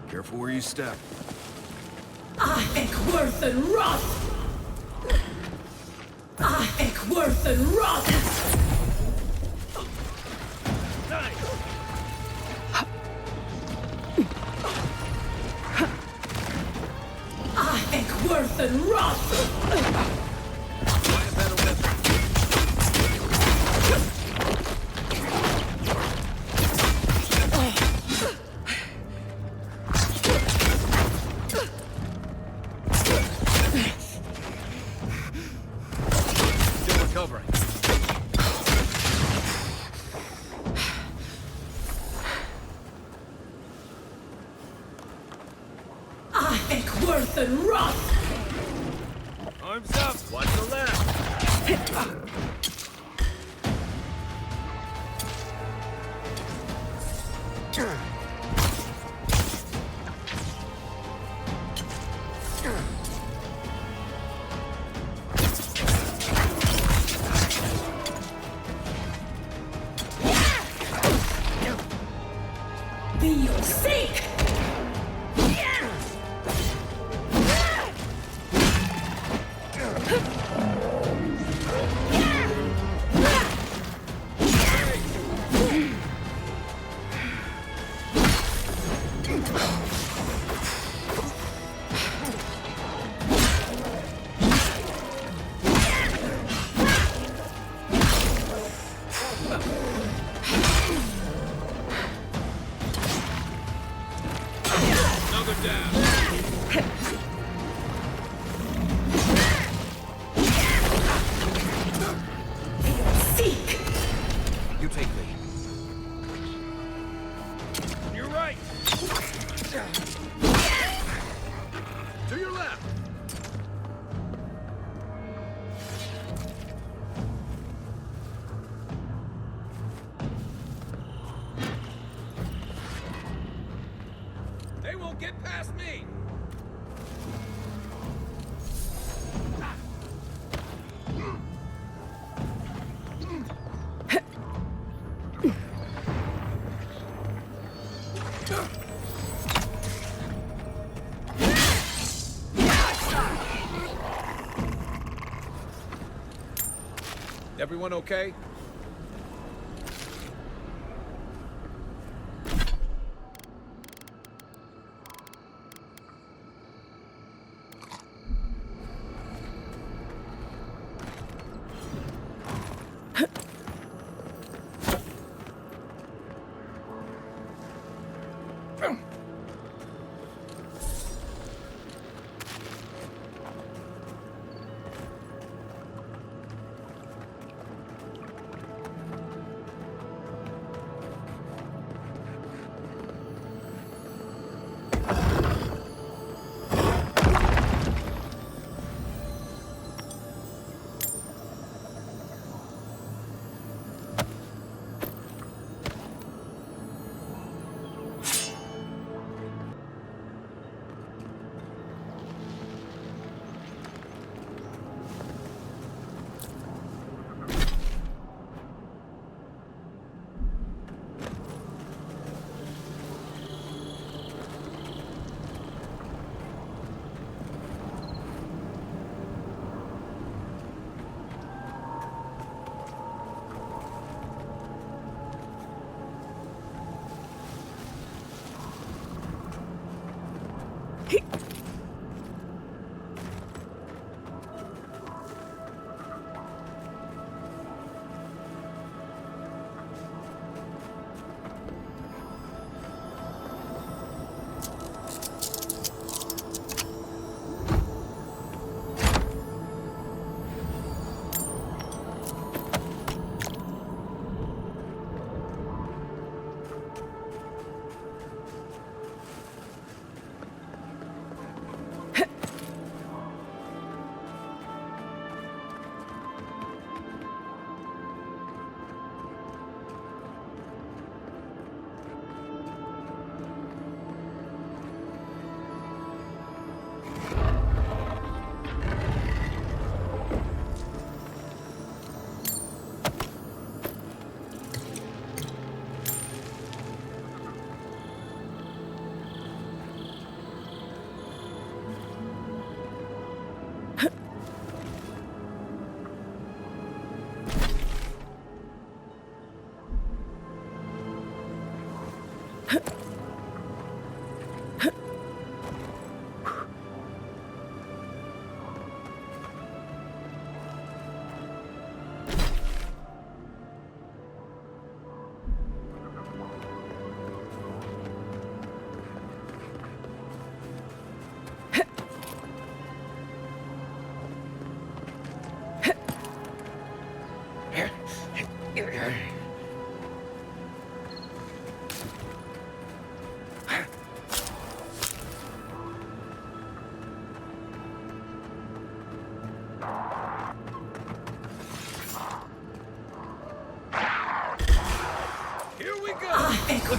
Careful where you step. Worth and rot! Worth and rot! Worth and rot! Worth and rot! Arms up! Watch the left! Be your sake! go down. Seek! You take me. You're right. To your left. They won't get past me. Everyone okay?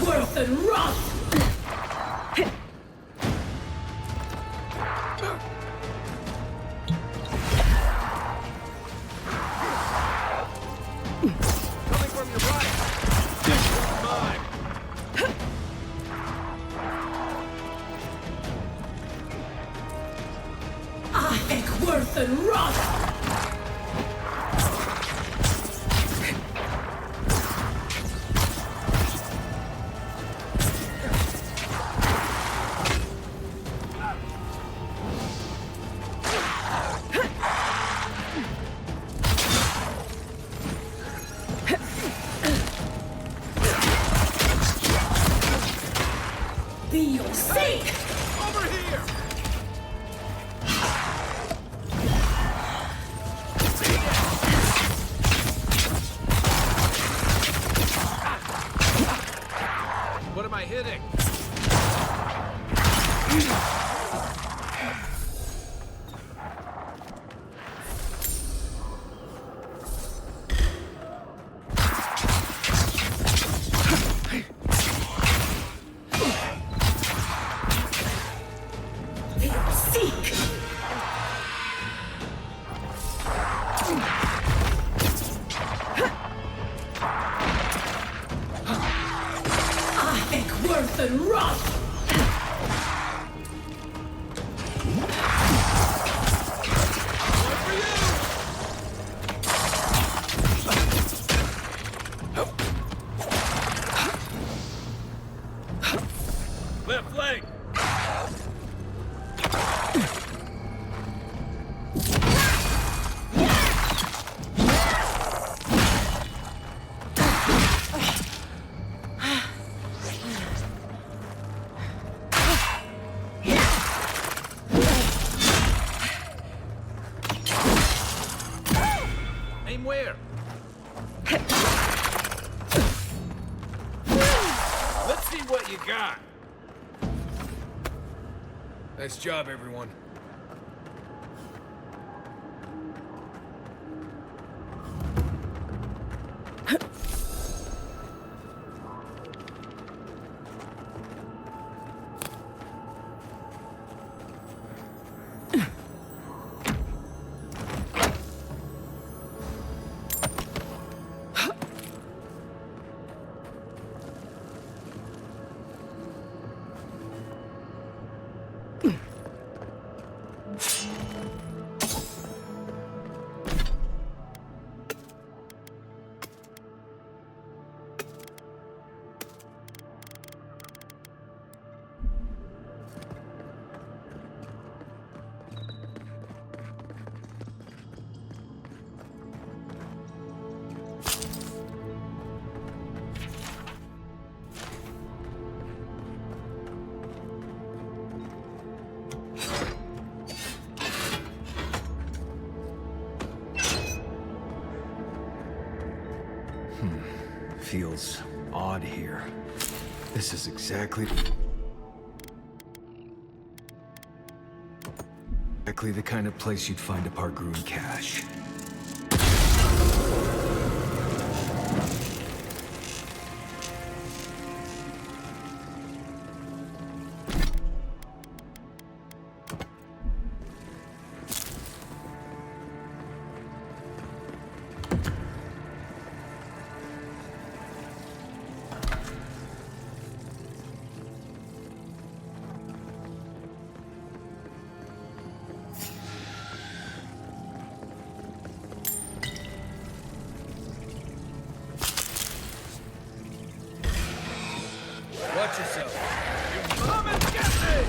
Worth and rot! Coming from your right. This is mine. Worth and rot! Be your sake! What am I hitting? Worth and rot! Left leg! Aim where? Let's see what you got. Nice job, everyone. Feels odd here. This is exactly the kind of place you'd find a Pargroon cache. Watch yourself. You come and get me!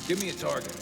Give me a target.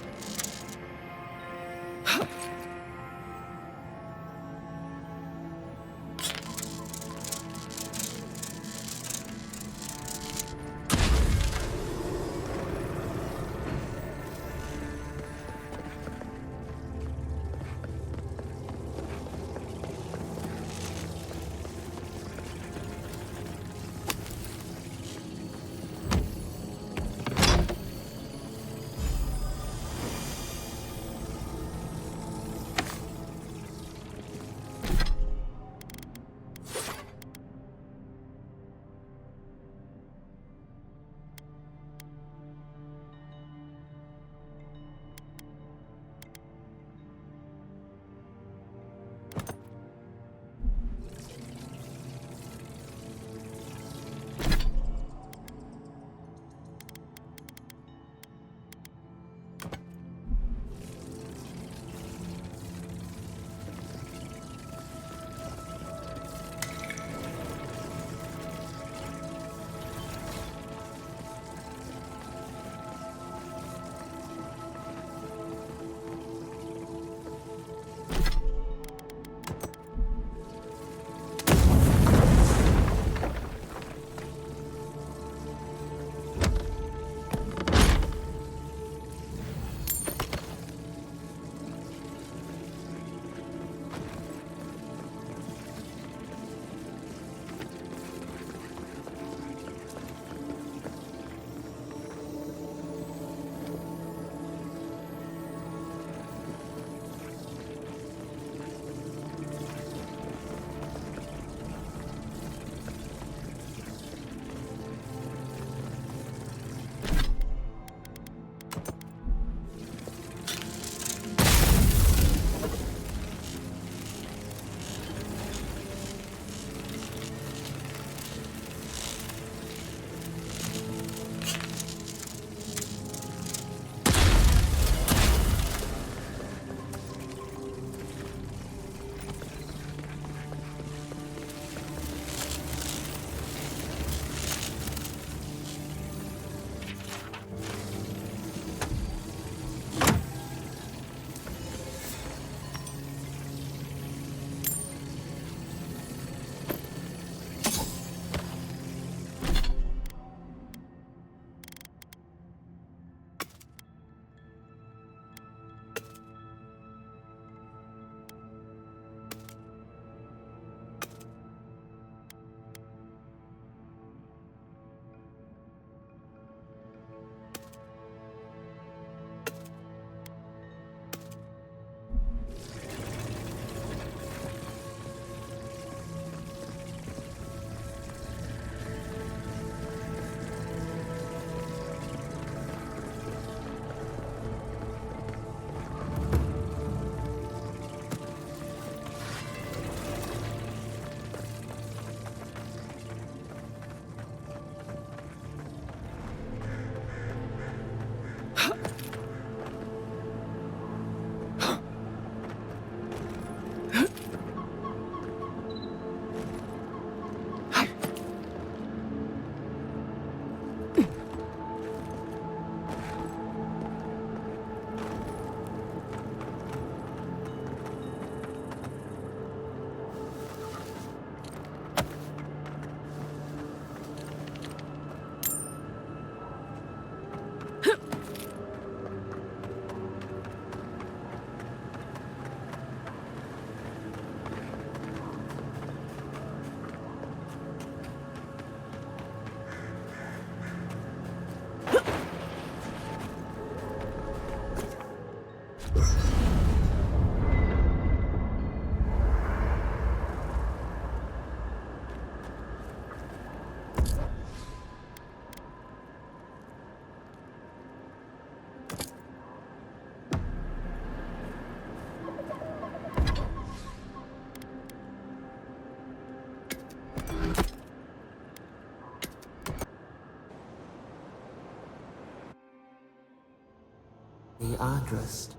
The Adrast.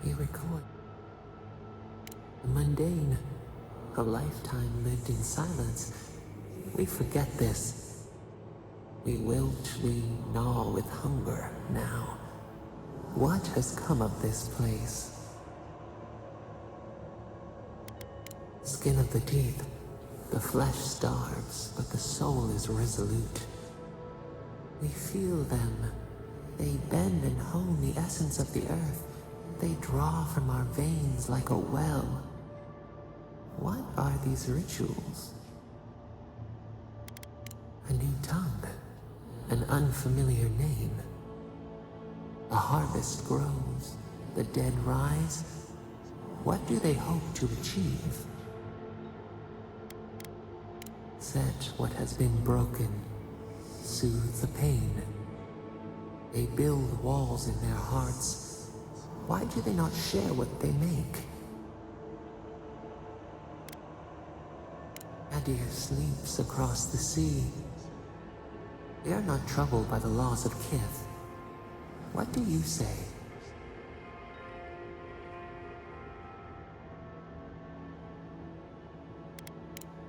You record. The mundane. A lifetime lived in silence. We forget this. We wilt, we gnaw with hunger now. What has come of this place? Skin of the teeth. The flesh starves, but the soul is resolute. We feel them. They bend and hone the essence of the earth. They draw from our veins like a well. What are these rituals? A new tongue. An unfamiliar name. A harvest grows. The dead rise. What do they hope to achieve? Set what has been broken. Soothe the pain. They build walls in their hearts. Why do they not share what they make? Adir sleeps across the sea. They are not troubled by the laws of Kith. What do you say?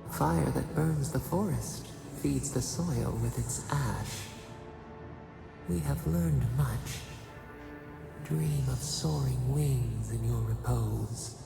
The fire that burns the forest feeds the soil with its ash. We have learned much. Dream of soaring wings in your repose.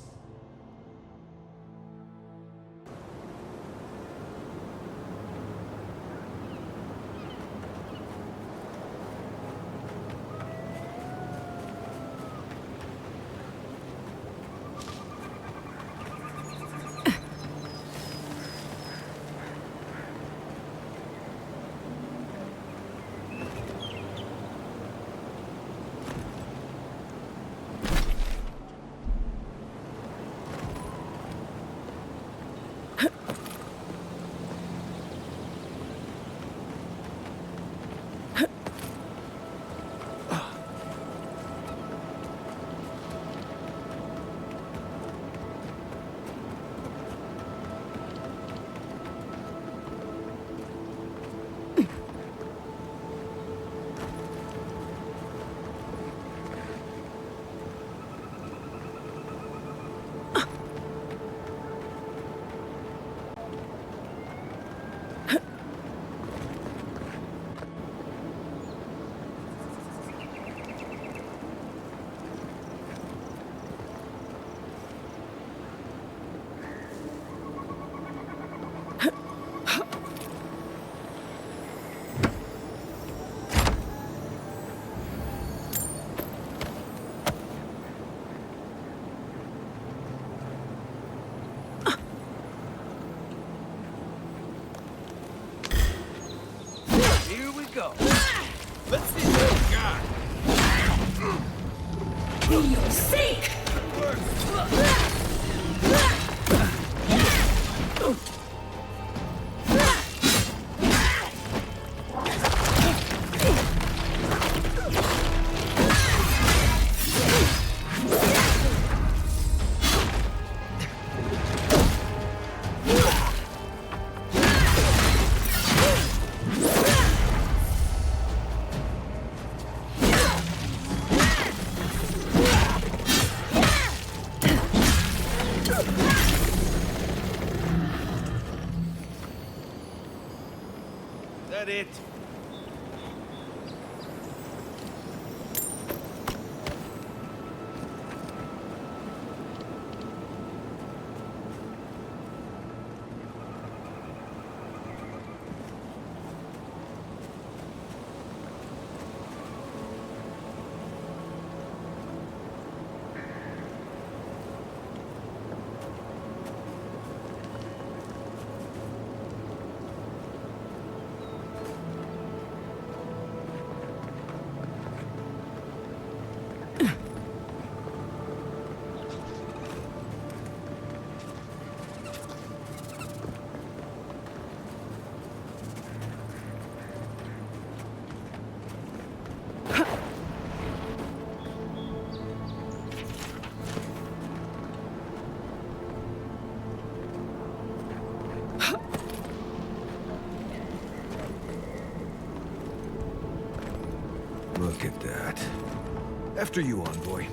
Go. Let's see this guy. For your sake. That it? Look at that. After you, envoy.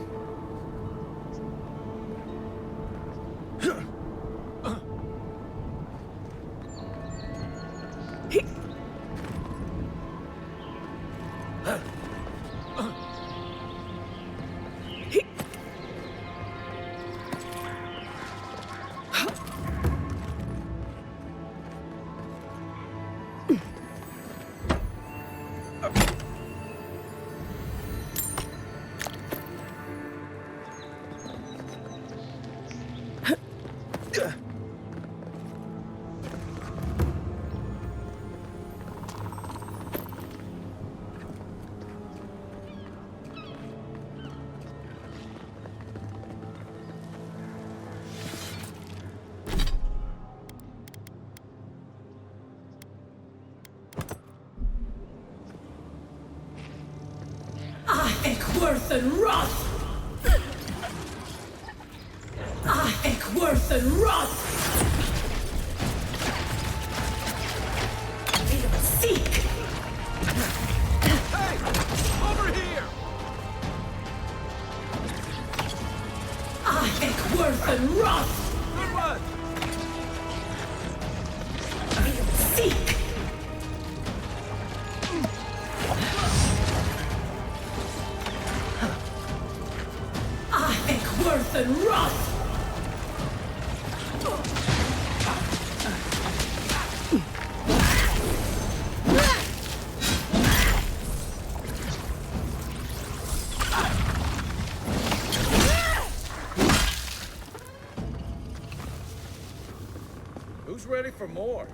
Worth and rot! Worth and rot! Seek! Hey! Over here! Worth and rot! Good one! Seek! Worth and rot! Who's ready for more?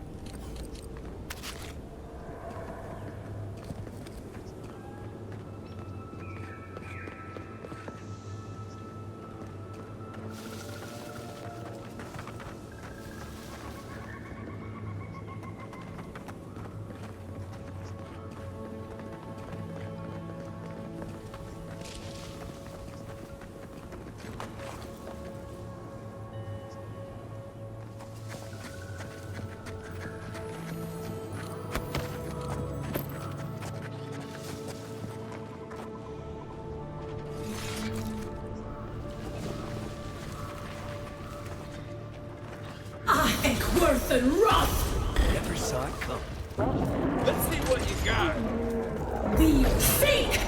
Worth and rot! Never saw it come. Let's see what you got. The sink!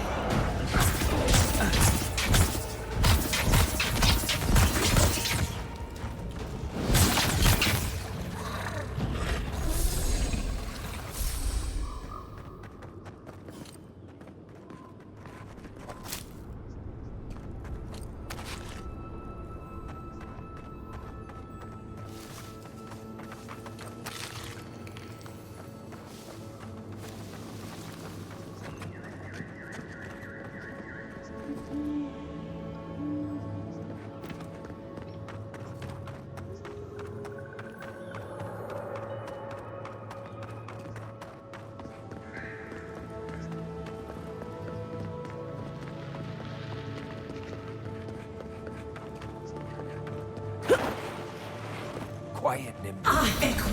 Quiet, Nimble.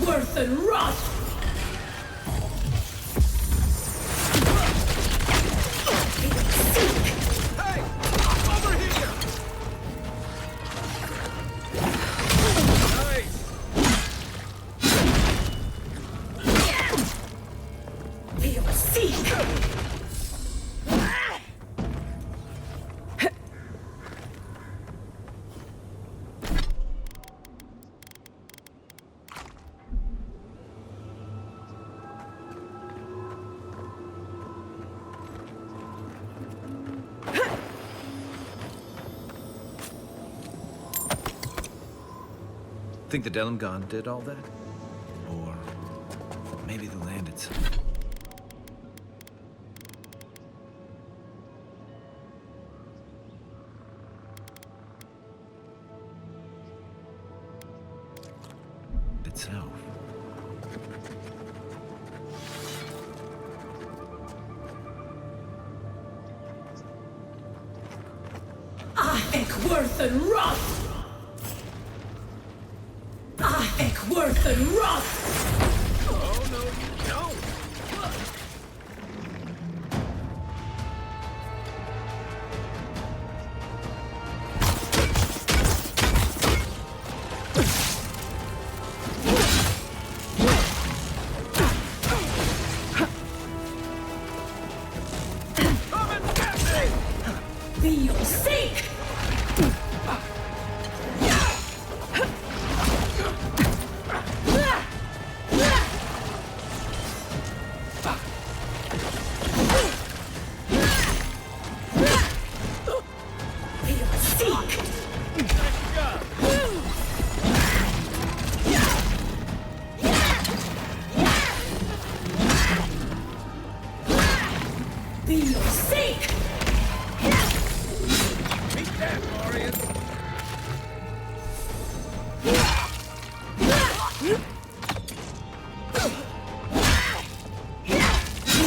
Worth and rot! Hey! Over here! Nice! Seek! Think the Delimgon did all that? Or maybe the land itself? Itself. Worth and rot! Worth and rot! Oh, no, you don't! Be your sake! Meet that, warriors! Be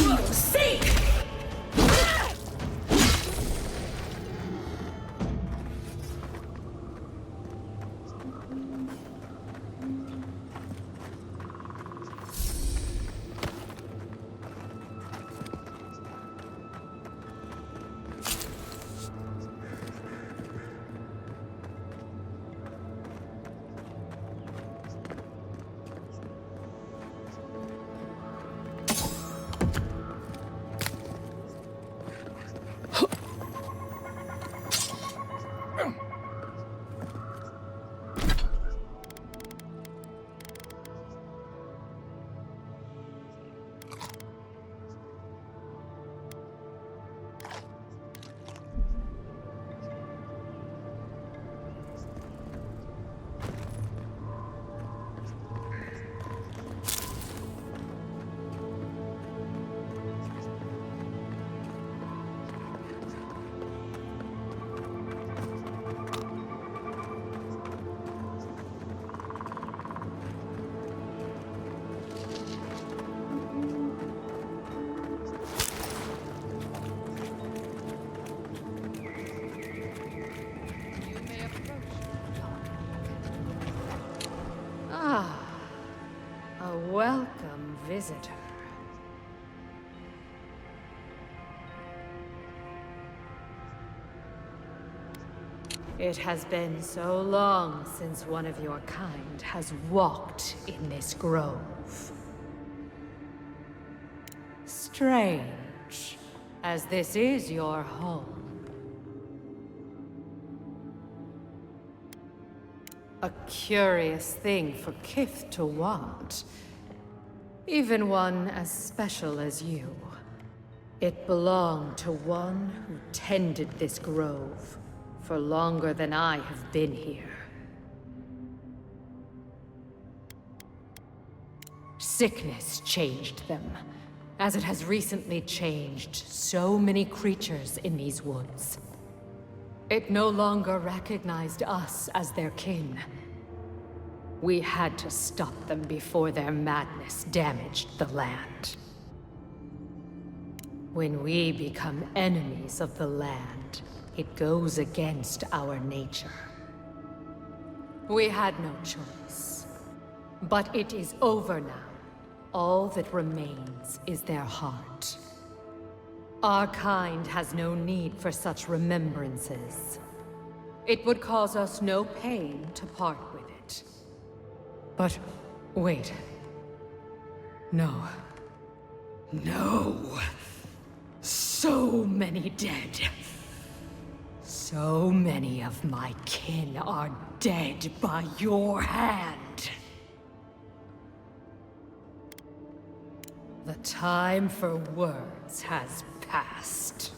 your sake! A welcome visitor. It has been so long since one of your kind has walked in this grove. Strange, as this is your home. A curious thing for Kith to want. Even one as special as you. It belonged to one who tended this grove for longer than I have been here. Sickness changed them, as it has recently changed so many creatures in these woods. It no longer recognized us as their kin. We had to stop them before their madness damaged the land. When we become enemies of the land, it goes against our nature. We had no choice. But it is over now. All that remains is their heart. Our kind has no need for such remembrances. It would cause us no pain to part with it. But wait. No. No. So many dead. So many of my kin are dead by your hand. The time for words has passed.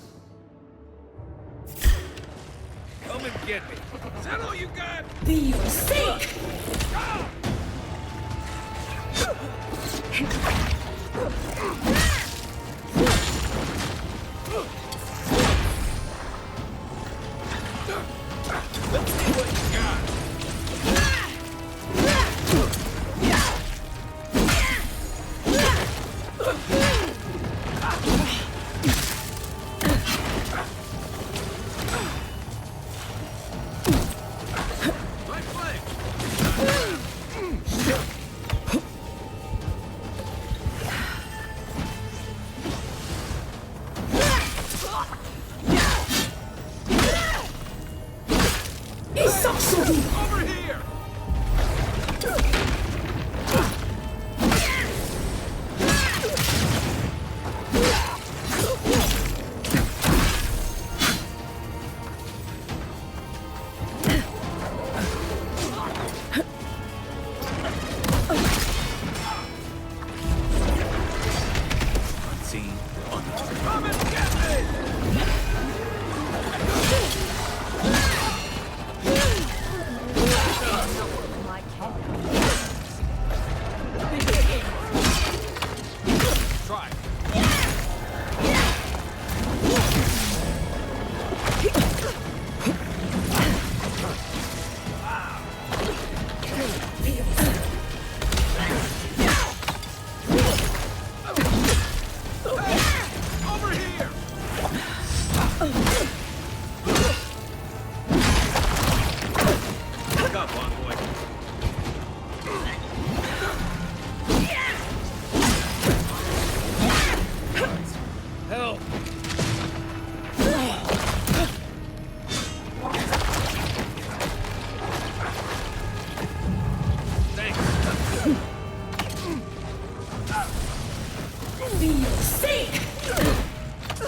Come and get me. Is that all you got? Be your sake! Let's see what you got. Over here! Unseen, unknown. Come and get me!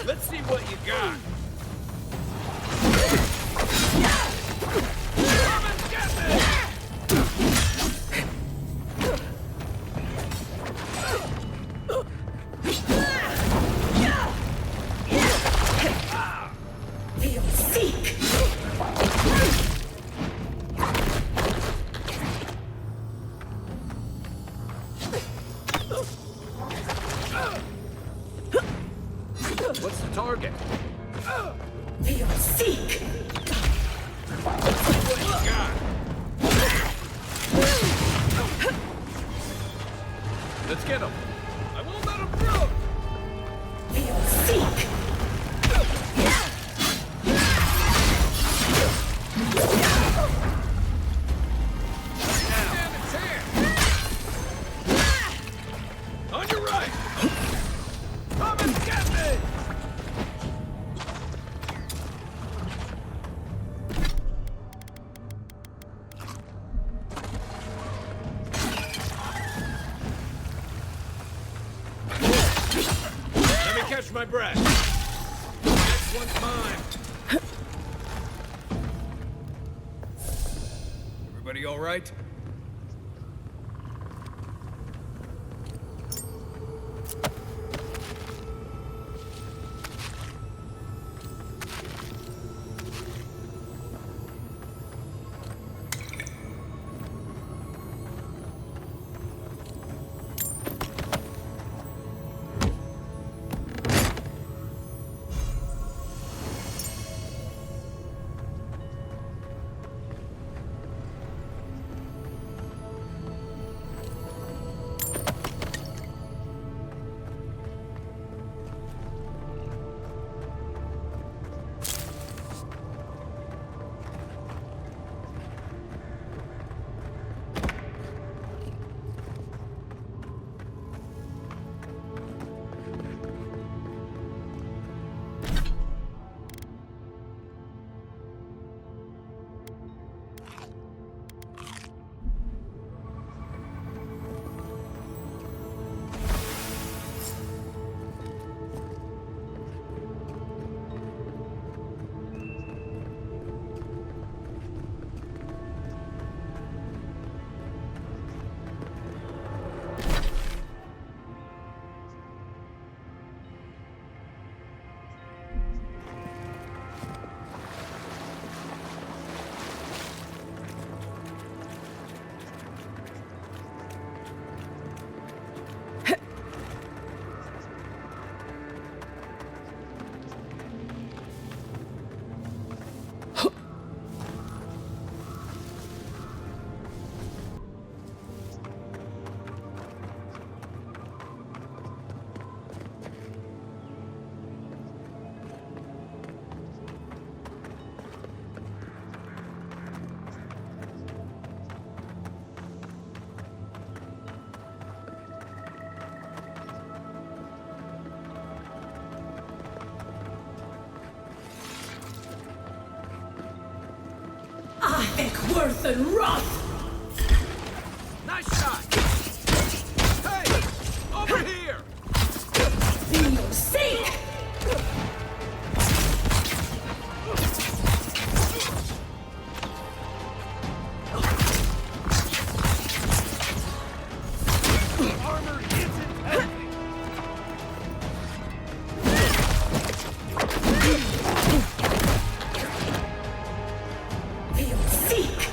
Let's see what you got. Come and get me! What's the target? Seek! Let's see what you got. Let's get him. I won't let him through! Seek! Damn its hand! On your right! Come and get me! Let me catch my breath. Next one's mine. Everybody all right? Worth and Roth! Nice shot! Hey! Over here! For your sake! Armor isn't healthy! For your sake!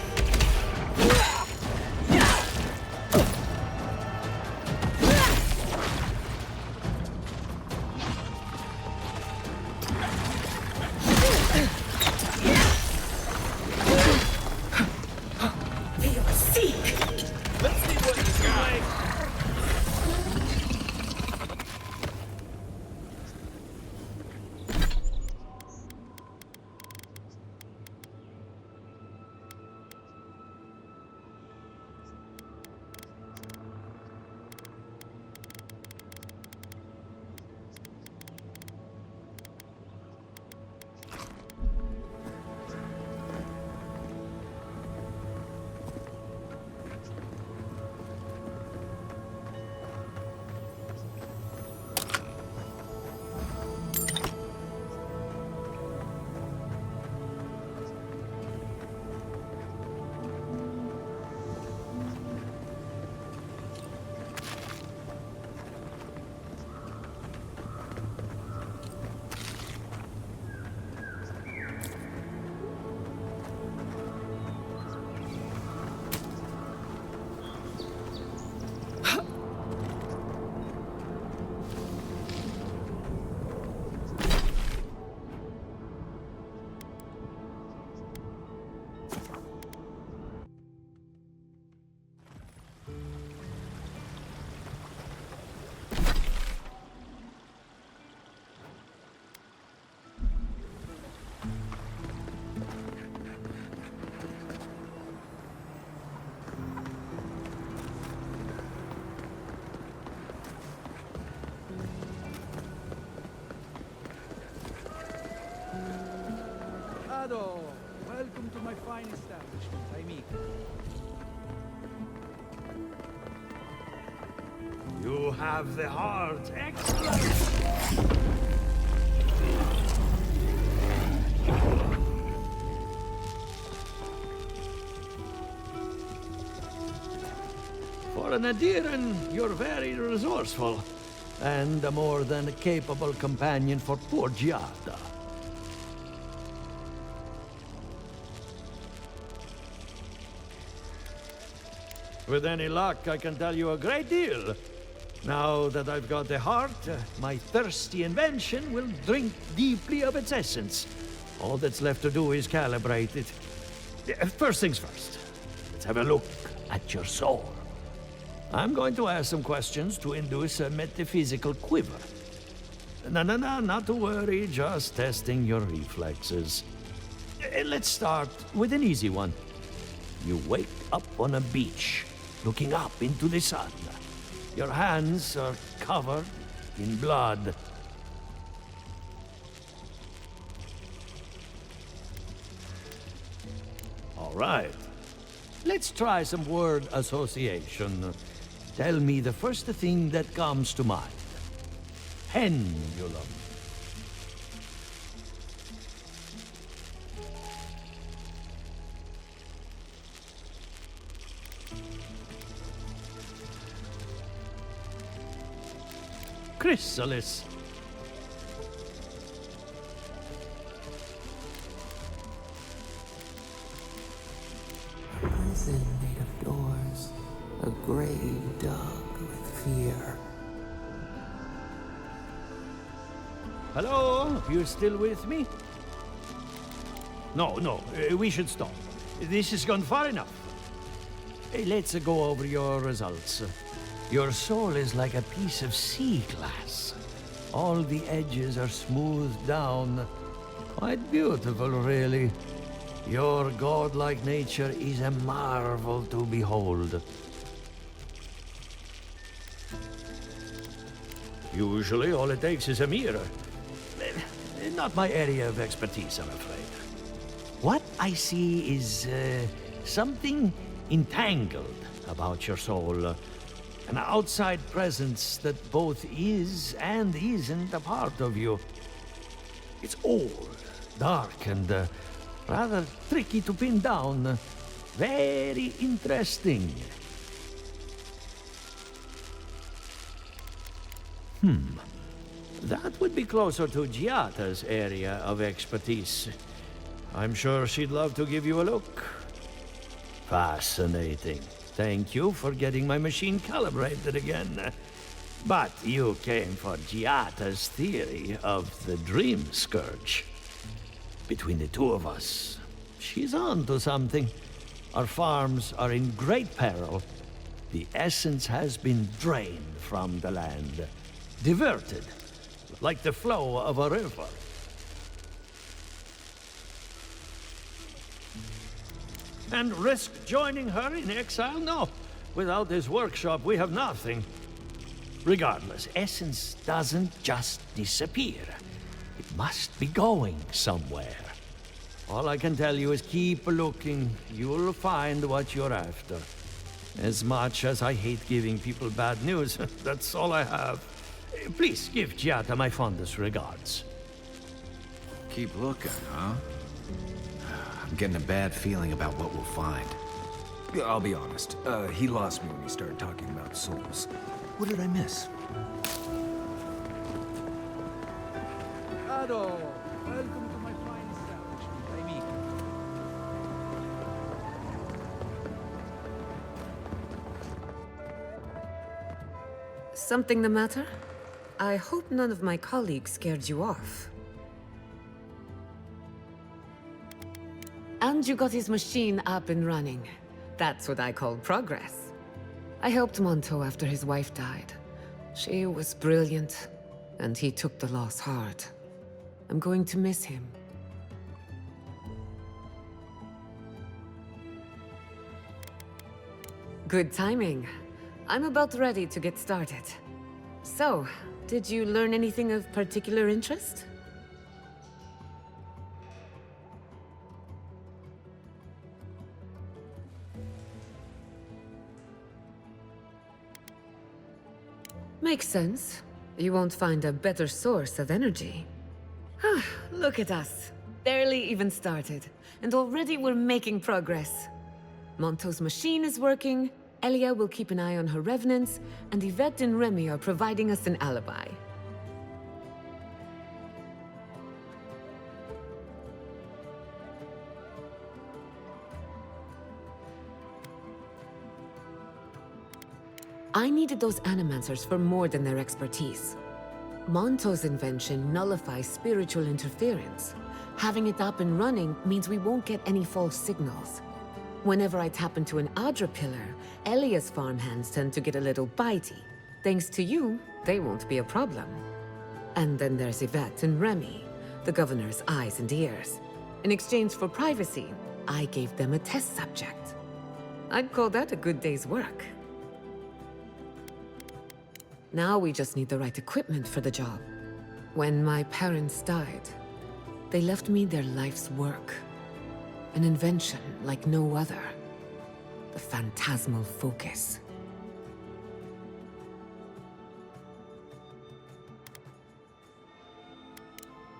Ado, welcome to my fine establishment, amigo. You have the heart. Excellent! For an Adiran, you're very resourceful, and a more than capable companion for poor Giada. With any luck, I can tell you a great deal. Now that I've got the heart, my thirsty invention will drink deeply of its essence. All that's left to do is calibrate it. First things first, let's have a look at your soul. I'm going to ask some questions to induce a metaphysical quiver. No, not to worry, just testing your reflexes. Let's start with an easy one. You wake up on a beach, looking up into the sun. Your hands are covered in blood. All right. Let's try some word association. Tell me the first thing that comes to mind. Pendulum. Chrysalis. A prison made of doors, a grave dug with fear. Hello? You still with me? No, we should stop. This has gone far enough. Let's go over your results. Your soul is like a piece of sea glass. All the edges are smoothed down. Quite beautiful, really. Your godlike nature is a marvel to behold. Usually, all it takes is a mirror. Not my area of expertise, I'm afraid. What I see is something entangled about your soul. An outside presence that both is and isn't a part of you. It's old, dark, and rather tricky to pin down. Very interesting. That would be closer to Giata's area of expertise. I'm sure she'd love to give you a look. Fascinating. Thank you for getting my machine calibrated again. But you came for Giata's theory of the Dream Scourge. Between the two of us, she's on to something. Our farms are in great peril. The essence has been drained from the land, diverted, like the flow of a river. And risk joining her in exile? No. Without this workshop, we have nothing. Regardless, essence doesn't just disappear. It must be going somewhere. All I can tell you is keep looking. You'll find what you're after. As much as I hate giving people bad news, that's all I have. Please give Giata my fondest regards. Keep looking, huh? I'm getting a bad feeling about what we'll find. I'll be honest. He lost me when he started talking about souls. What did I miss? Ado, welcome to my fine establishment, amigo. Something the matter? I hope none of my colleagues scared you off. And you got his machine up and running. That's what I call progress. I helped Monto after his wife died. She was brilliant, and he took the loss hard. I'm going to miss him. Good timing. I'm about ready to get started. So, did you learn anything of particular interest? Makes sense. You won't find a better source of energy. Look at us. Barely even started, and already we're making progress. Monto's machine is working, Elia will keep an eye on her revenants, and Yvette and Remy are providing us an alibi. I needed those animancers for more than their expertise. Monto's invention nullifies spiritual interference. Having it up and running means we won't get any false signals. Whenever I tap into an Adra pillar, Elia's farmhands tend to get a little bitey. Thanks to you, they won't be a problem. And then there's Yvette and Remy, the governor's eyes and ears. In exchange for privacy, I gave them a test subject. I'd call that a good day's work. Now we just need the right equipment for the job. When my parents died, they left me their life's work. An invention like no other. The phantasmal focus.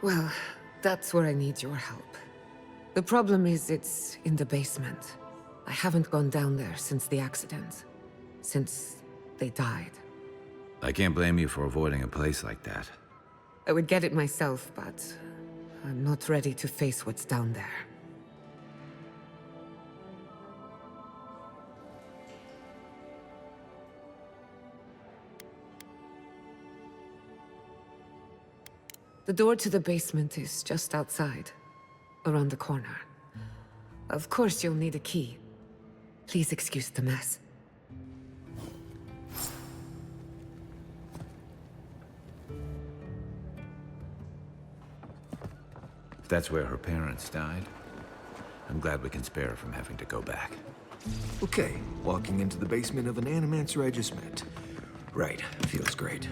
Well, that's where I need your help. The problem is it's in the basement. I haven't gone down there since the accident. Since they died. I can't blame you for avoiding a place like that. I would get it myself, but I'm not ready to face what's down there. The door to the basement is just outside, around the corner. Of course you'll need a key. Please excuse the mess. If that's where her parents died, I'm glad we can spare her from having to go back. Okay, walking into the basement of an Animancer I just met. Right, feels great.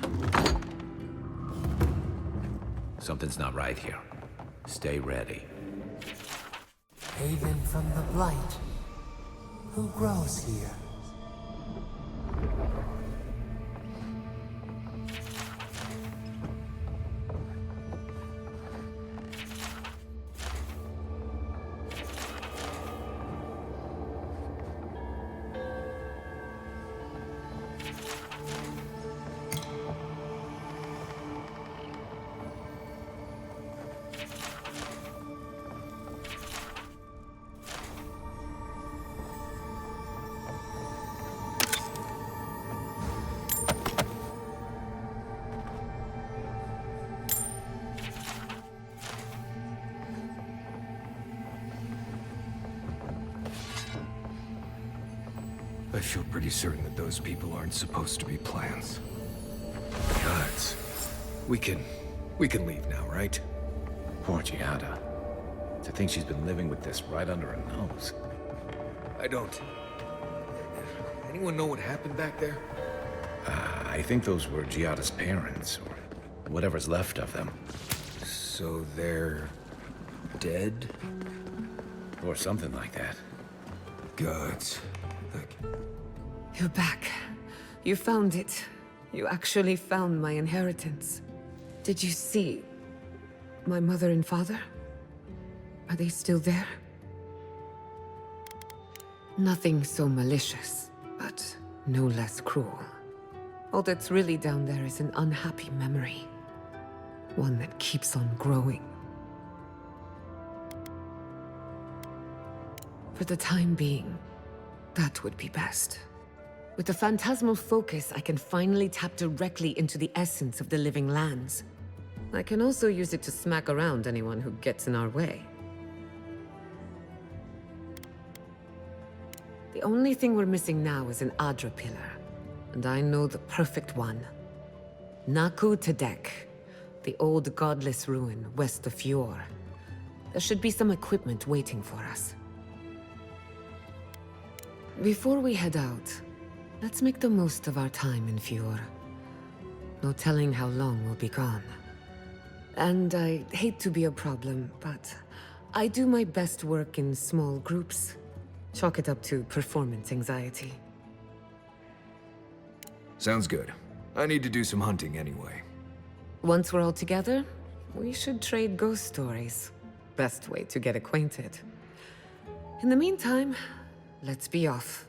Something's not right here. Stay ready. Haven from the blight. Who grows here? I feel pretty certain that those people aren't supposed to be plants. Gods. We can leave now, right? Poor Giada. To think she's been living with this right under her nose. I don't. Anyone know what happened back there? I think those were Giada's parents, or whatever's left of them. So they're dead? Or something like that. Gods. You're back. You found it. You actually found my inheritance. Did you see my mother and father? Are they still there? Nothing so malicious, but no less cruel. All that's really down there is an unhappy memory. One that keeps on growing. For the time being, that would be best. With the phantasmal focus, I can finally tap directly into the essence of the living lands. I can also use it to smack around anyone who gets in our way. The only thing we're missing now is an Adra pillar, and I know the perfect one. Naku Tedek, the old godless ruin west of Fjord. There should be some equipment waiting for us. Before we head out, let's make the most of our time in Fjord. No telling how long we'll be gone. And I hate to be a problem, but I do my best work in small groups. Chalk it up to performance anxiety. Sounds good. I need to do some hunting anyway. Once we're all together, we should trade ghost stories. Best way to get acquainted. In the meantime, let's be off.